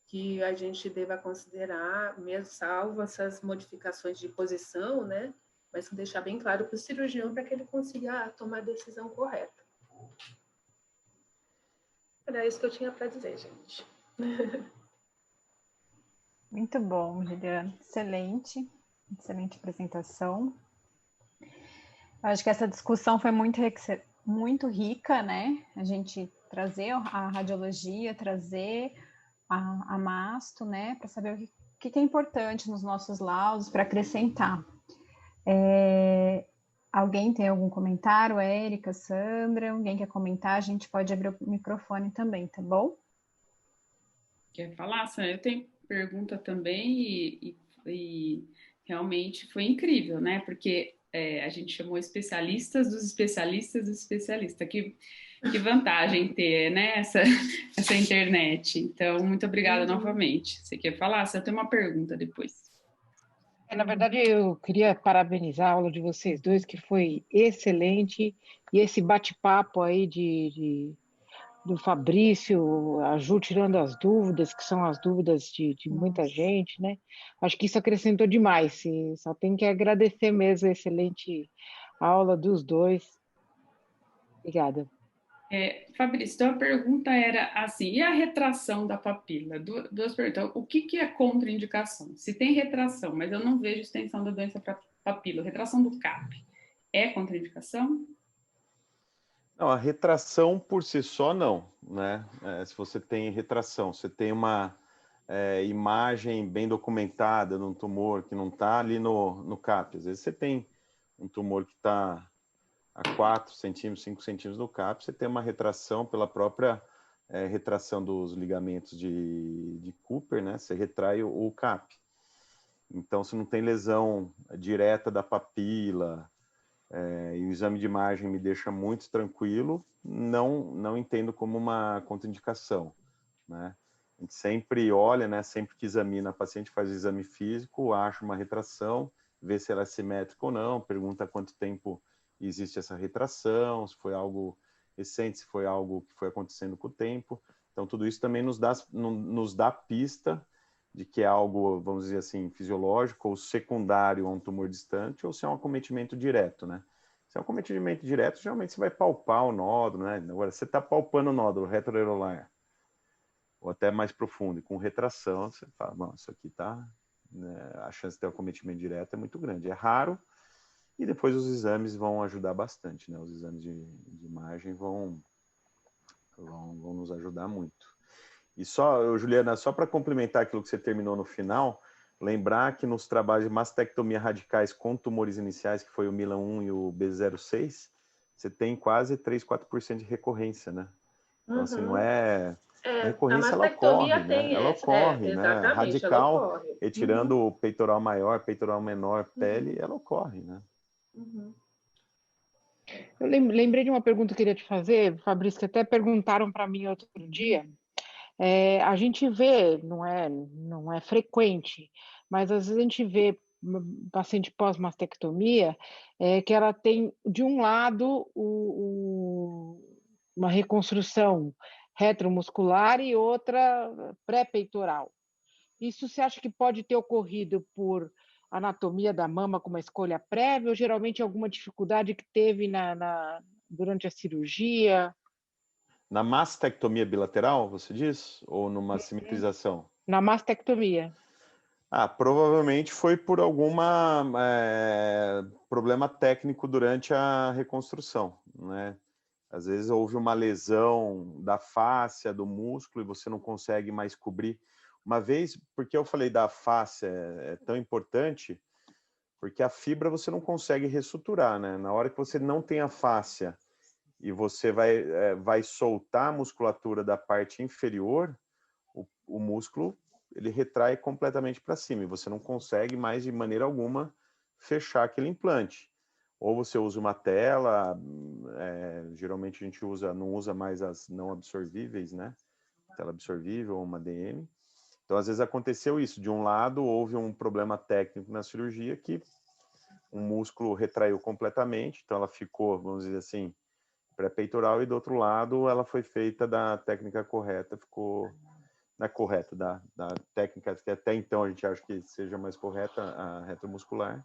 que a gente deva considerar, mesmo salvo essas modificações de posição, né, mas deixar bem claro para o cirurgião para que ele consiga tomar a decisão correta. Era isso que eu tinha para dizer, gente. Muito bom, Juliana. Excelente, excelente apresentação. Eu acho que essa discussão foi muito rica, né? A gente trazer a radiologia, trazer a masto, né? Para saber o que é importante nos nossos laudos para acrescentar. Alguém tem algum comentário? Érica, Sandra, alguém quer comentar? A gente pode abrir o microfone também, tá bom? Quer falar, Sandra? Eu tenho pergunta também e realmente foi incrível, né? Porque a gente chamou especialistas dos especialistas dos especialistas. Que vantagem ter, né, essa internet. Então, muito obrigada novamente. Você quer falar? Você tem uma pergunta depois. Na verdade, eu queria parabenizar a aula de vocês dois, que foi excelente, e esse bate-papo aí do Fabrício, a Ju tirando as dúvidas, que são as dúvidas de muita gente, né? Acho que isso acrescentou demais, e só tem que agradecer mesmo a excelente aula dos dois. Obrigada. Fabrício, então a pergunta era assim, e a retração da papila? Duas perguntas. O que é contraindicação? Se tem retração, mas eu não vejo extensão da doença para papila, retração do CAP, é contraindicação? Não, a retração por si só não, né? Se você tem retração, você tem uma imagem bem documentada num tumor que não está ali no CAP. Às vezes você tem um tumor que está a 4 centímetros, 5 centímetros do CAP, você tem uma retração pela própria retração dos ligamentos de Cooper, né? Você retrai o CAP. Então, se não tem lesão direta da papila, e o exame de imagem me deixa muito tranquilo, não entendo como uma contraindicação, né? A gente sempre olha, né? Sempre que examina a paciente, faz o exame físico, acha uma retração, vê se ela é simétrica ou não, pergunta quanto tempo existe essa retração, se foi algo recente, se foi algo que foi acontecendo com o tempo. Então, tudo isso também nos dá pista de que é algo, vamos dizer assim, fisiológico ou secundário a um tumor distante, ou se é um acometimento direto, né? Se é um acometimento direto, geralmente você vai palpar o nódulo, né? Agora, você está palpando o nódulo retroareolar, ou até mais profundo, e com retração, você fala, bom, isso aqui tá, né, a chance de ter um acometimento direto é muito grande. É raro, e depois os exames vão ajudar bastante, né? Os exames de imagem vão nos ajudar muito. E só, Juliana, só para complementar aquilo que você terminou no final, lembrar que nos trabalhos de mastectomia radicais com tumores iniciais, que foi o Milan 1 e o B06, você tem quase 3, 4% de recorrência, né? Então, assim, não é... A recorrência, ela ocorre, né? Ela ocorre, né? Radical, retirando o peitoral maior, peitoral menor, pele, ela ocorre, né? Eu lembrei de uma pergunta que eu queria te fazer, Fabrício, que até perguntaram para mim outro dia. A gente vê, não é frequente, mas às vezes a gente vê paciente pós-mastectomia que ela tem, de um lado, uma reconstrução retromuscular e outra pré-peitoral. Isso você acha que pode ter ocorrido por anatomia da mama com uma escolha prévia ou geralmente alguma dificuldade que teve durante a cirurgia? Na mastectomia bilateral, você diz? Ou numa simetrização? Na mastectomia. Provavelmente foi por alguma problema técnico durante a reconstrução, né? Às vezes houve uma lesão da fáscia, do músculo, e você não consegue mais cobrir. Uma vez, porque eu falei da fáscia é tão importante, porque a fibra você não consegue ressuturar, né? Na hora que você não tem a fáscia e você vai soltar a musculatura da parte inferior, o músculo ele retrai completamente para cima e você não consegue mais de maneira alguma fechar aquele implante. Ou você usa uma tela, geralmente a gente não usa mais as não absorvíveis, né? Tela absorvível ou uma DM. Então, às vezes aconteceu isso. De um lado, houve um problema técnico na cirurgia que um músculo retraiu completamente, então ela ficou, vamos dizer assim, pré-peitoral, e do outro lado ela foi feita da técnica correta, ficou na correta, da técnica que até então a gente acha que seja mais correta, a retromuscular,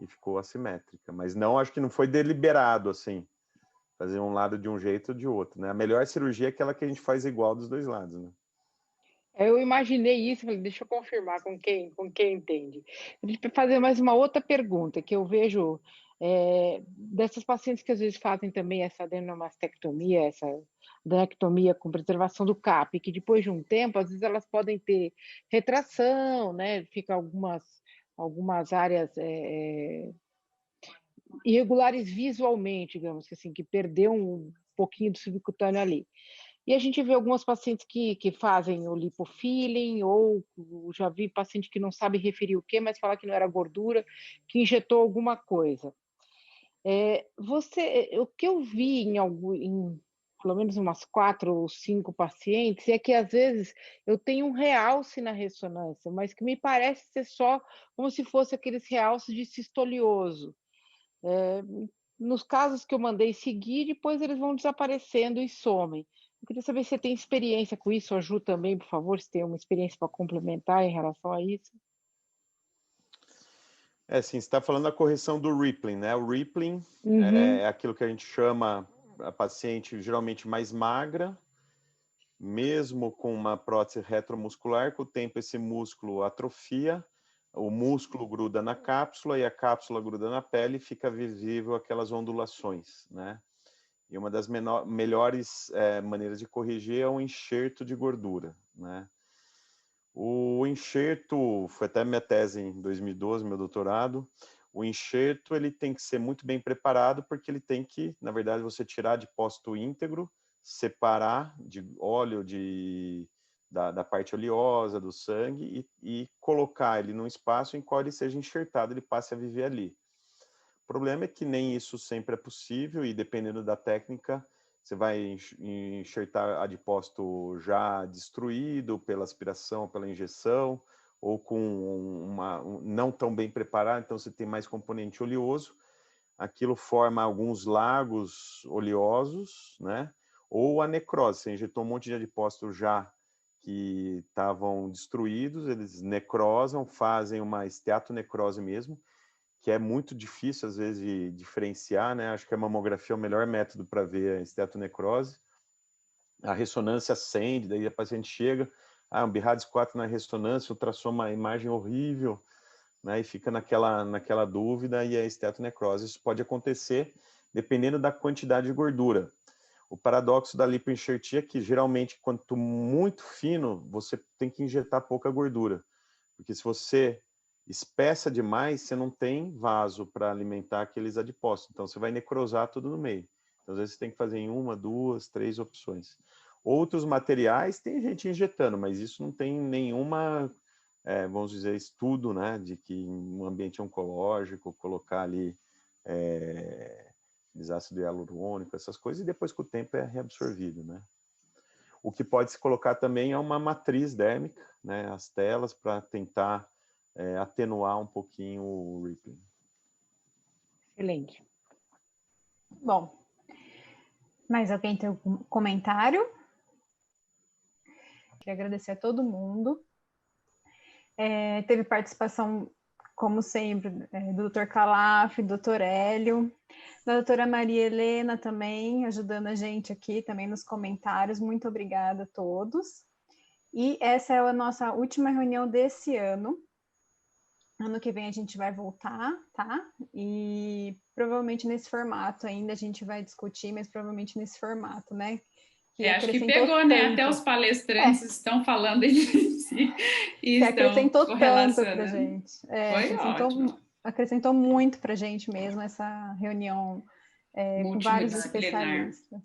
e ficou assimétrica. Mas não, acho que não foi deliberado, assim, fazer um lado de um jeito ou de outro, né? A melhor cirurgia é aquela que a gente faz igual dos dois lados, né? Eu imaginei isso, falei, deixa eu confirmar com quem entende. Deixa eu fazer mais uma outra pergunta, que eu vejo dessas pacientes que às vezes fazem também essa adenomastectomia, essa adenectomia com preservação do CAP, que depois de um tempo, às vezes elas podem ter retração, né? Fica algumas áreas irregulares visualmente, digamos que assim, que perdeu um pouquinho do subcutâneo ali. E a gente vê algumas pacientes que fazem o lipofilling, ou já vi paciente que não sabe referir o que, mas fala que não era gordura, que injetou alguma coisa. O que eu vi em pelo menos umas 4 ou 5 pacientes é que às vezes eu tenho um realce na ressonância, mas que me parece ser só como se fosse aqueles realces de cistolioso. Nos casos que eu mandei seguir, depois eles vão desaparecendo e somem. Eu queria saber se você tem experiência com isso, a Ju também, por favor, se tem uma experiência para complementar em relação a isso. Sim, você está falando da correção do rippling, né? O rippling é aquilo que a gente chama a paciente geralmente mais magra, mesmo com uma prótese retromuscular, com o tempo esse músculo atrofia, o músculo gruda na cápsula e a cápsula gruda na pele e fica visível aquelas ondulações, né? E uma das melhores maneiras de corrigir é o enxerto de gordura, né? O enxerto, foi até minha tese em 2012, meu doutorado, o enxerto ele tem que ser muito bem preparado porque ele tem que, na verdade, você tirar adipócito íntegro, separar de óleo da parte oleosa do sangue e colocar ele num espaço em qual ele seja enxertado, ele passe a viver ali. O problema é que nem isso sempre é possível e dependendo da técnica, você vai enxertar adipócito já destruído pela aspiração, pela injeção, ou com não tão bem preparado, então você tem mais componente oleoso. Aquilo forma alguns lagos oleosos, né? Ou a necrose, você injetou um monte de adipócito já que estavam destruídos, eles necrosam, fazem uma esteatonecrose mesmo, que é muito difícil, às vezes, de diferenciar, né? Acho que a mamografia é o melhor método para ver a esteatonecrose. A ressonância acende, daí a paciente chega, um BIRADS 4 na ressonância, ultrassom uma imagem horrível, né? E fica naquela dúvida e a esteatonecrose. Isso pode acontecer dependendo da quantidade de gordura. O paradoxo da lipoenxertia é que, geralmente, quanto muito fino, você tem que injetar pouca gordura. Porque se você espessa demais, você não tem vaso para alimentar aqueles adipócitos. Então, você vai necrosar tudo no meio. Então, às vezes, você tem que fazer em 1, 2, 3 opções. Outros materiais, tem gente injetando, mas isso não tem nenhuma, vamos dizer, estudo, né, de que em um ambiente oncológico, colocar ali ácido hialurônico, essas coisas, e depois, com o tempo, é reabsorvido, né? O que pode se colocar também é uma matriz dérmica, né, as telas, para tentar atenuar um pouquinho o rippling. Excelente. Bom, mais alguém tem algum comentário? Queria agradecer a todo mundo. Teve participação, como sempre, do Dr. Calaf, do Dr. Hélio, da doutora Maria Helena também, ajudando a gente aqui também nos comentários. Muito obrigada a todos. E essa é a nossa última reunião desse ano. Ano que vem a gente vai voltar, tá? E provavelmente nesse formato ainda a gente vai discutir, mas provavelmente nesse formato, né? Acho que pegou, né? Até os palestrantes estão falando e acrescentou tanto para a gente. Foi ótimo. Acrescentou muito para a gente mesmo essa reunião com vários especialistas.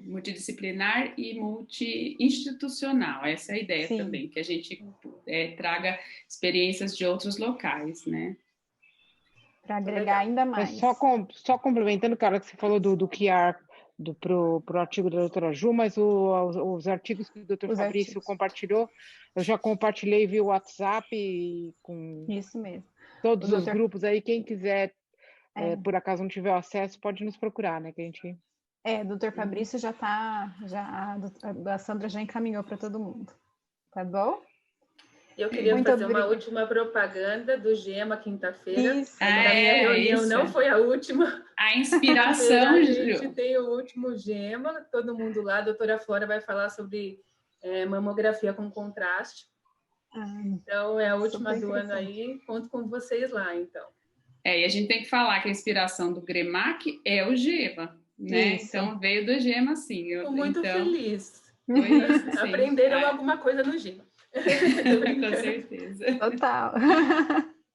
Multidisciplinar e multi-institucional. Essa é a ideia também, que a gente traga experiências de outros locais, né? Para agregar ainda mais. Só complementando, cara, que você falou do QR pro artigo da doutora Ju, mas os artigos que o doutor Fabrício compartilhou, eu já compartilhei via WhatsApp com isso mesmo. Todos os grupos aí, quem quiser, por acaso não tiver acesso, pode nos procurar, né? Que a gente... doutor Fabrício a Sandra já encaminhou para todo mundo. Tá bom? Eu queria fazer uma última propaganda do GEMA quinta-feira. A minha reunião não foi a última. A inspiração. A gente tem o último GEMA, todo mundo lá. A doutora Flora vai falar sobre mamografia com contraste. Então, é a última do ano aí, conto com vocês lá, então. E a gente tem que falar que a inspiração do GREMAC é o GEMA, né? Isso. Então, veio do GEMA, sim. Estou muito feliz. Aprenderam alguma coisa no GEMA. Com certeza. Total.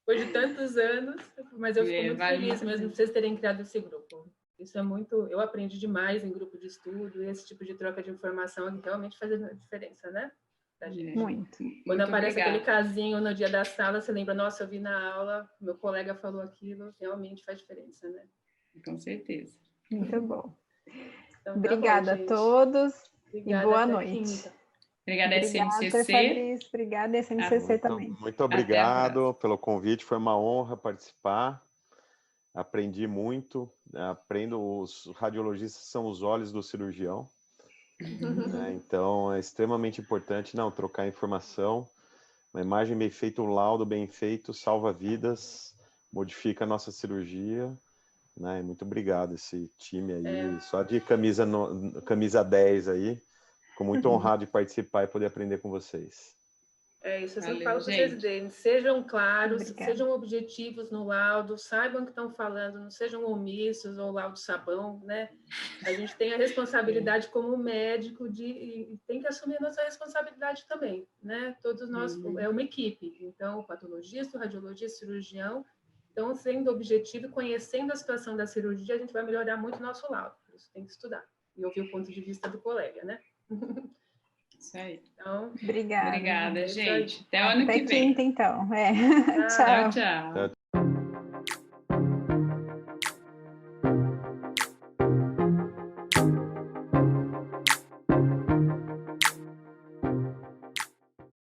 Depois de tantos anos, mas eu fico muito feliz mesmo de vocês terem criado esse grupo. Isso é muito... Eu aprendi demais em grupo de estudo, e esse tipo de troca de informação que realmente faz a diferença, né? Da gente. Muito. Quando aparece aquele casinho no dia da sala, você lembra, nossa, eu vi na aula, meu colega falou aquilo, realmente faz diferença, né? Com certeza. Muito bom. Então, obrigada bom, a todos. Obrigada, e boa noite. Quinta. Obrigada, SMCC. Fabrício. Obrigada, SMCC também. Muito obrigado pelo convite, foi uma honra participar. Aprendi muito. Os radiologistas são os olhos do cirurgião. Então, é extremamente importante trocar informação. Uma imagem bem feita, um laudo bem feito, salva vidas, modifica a nossa cirurgia. Muito obrigado esse time aí, só de camisa 10 aí. Fico muito honrado de participar e poder aprender com vocês. Isso eu sempre falo para vocês, sejam claros, sejam objetivos no laudo, saibam o que estão falando, não sejam omissos ou laudo sabão, né? A gente tem a responsabilidade como médico e tem que assumir a nossa responsabilidade também, né? Todos nós, é uma equipe, então, o patologista, o radiologista, o cirurgião, então, sendo objetivo e conhecendo a situação da cirurgia, a gente vai melhorar muito o nosso laudo, por isso tem que estudar e ouvir o ponto de vista do colega, né? Isso aí. Então, obrigada, gente. Até o ano que vem. Até quinta, então. Tchau, tchau.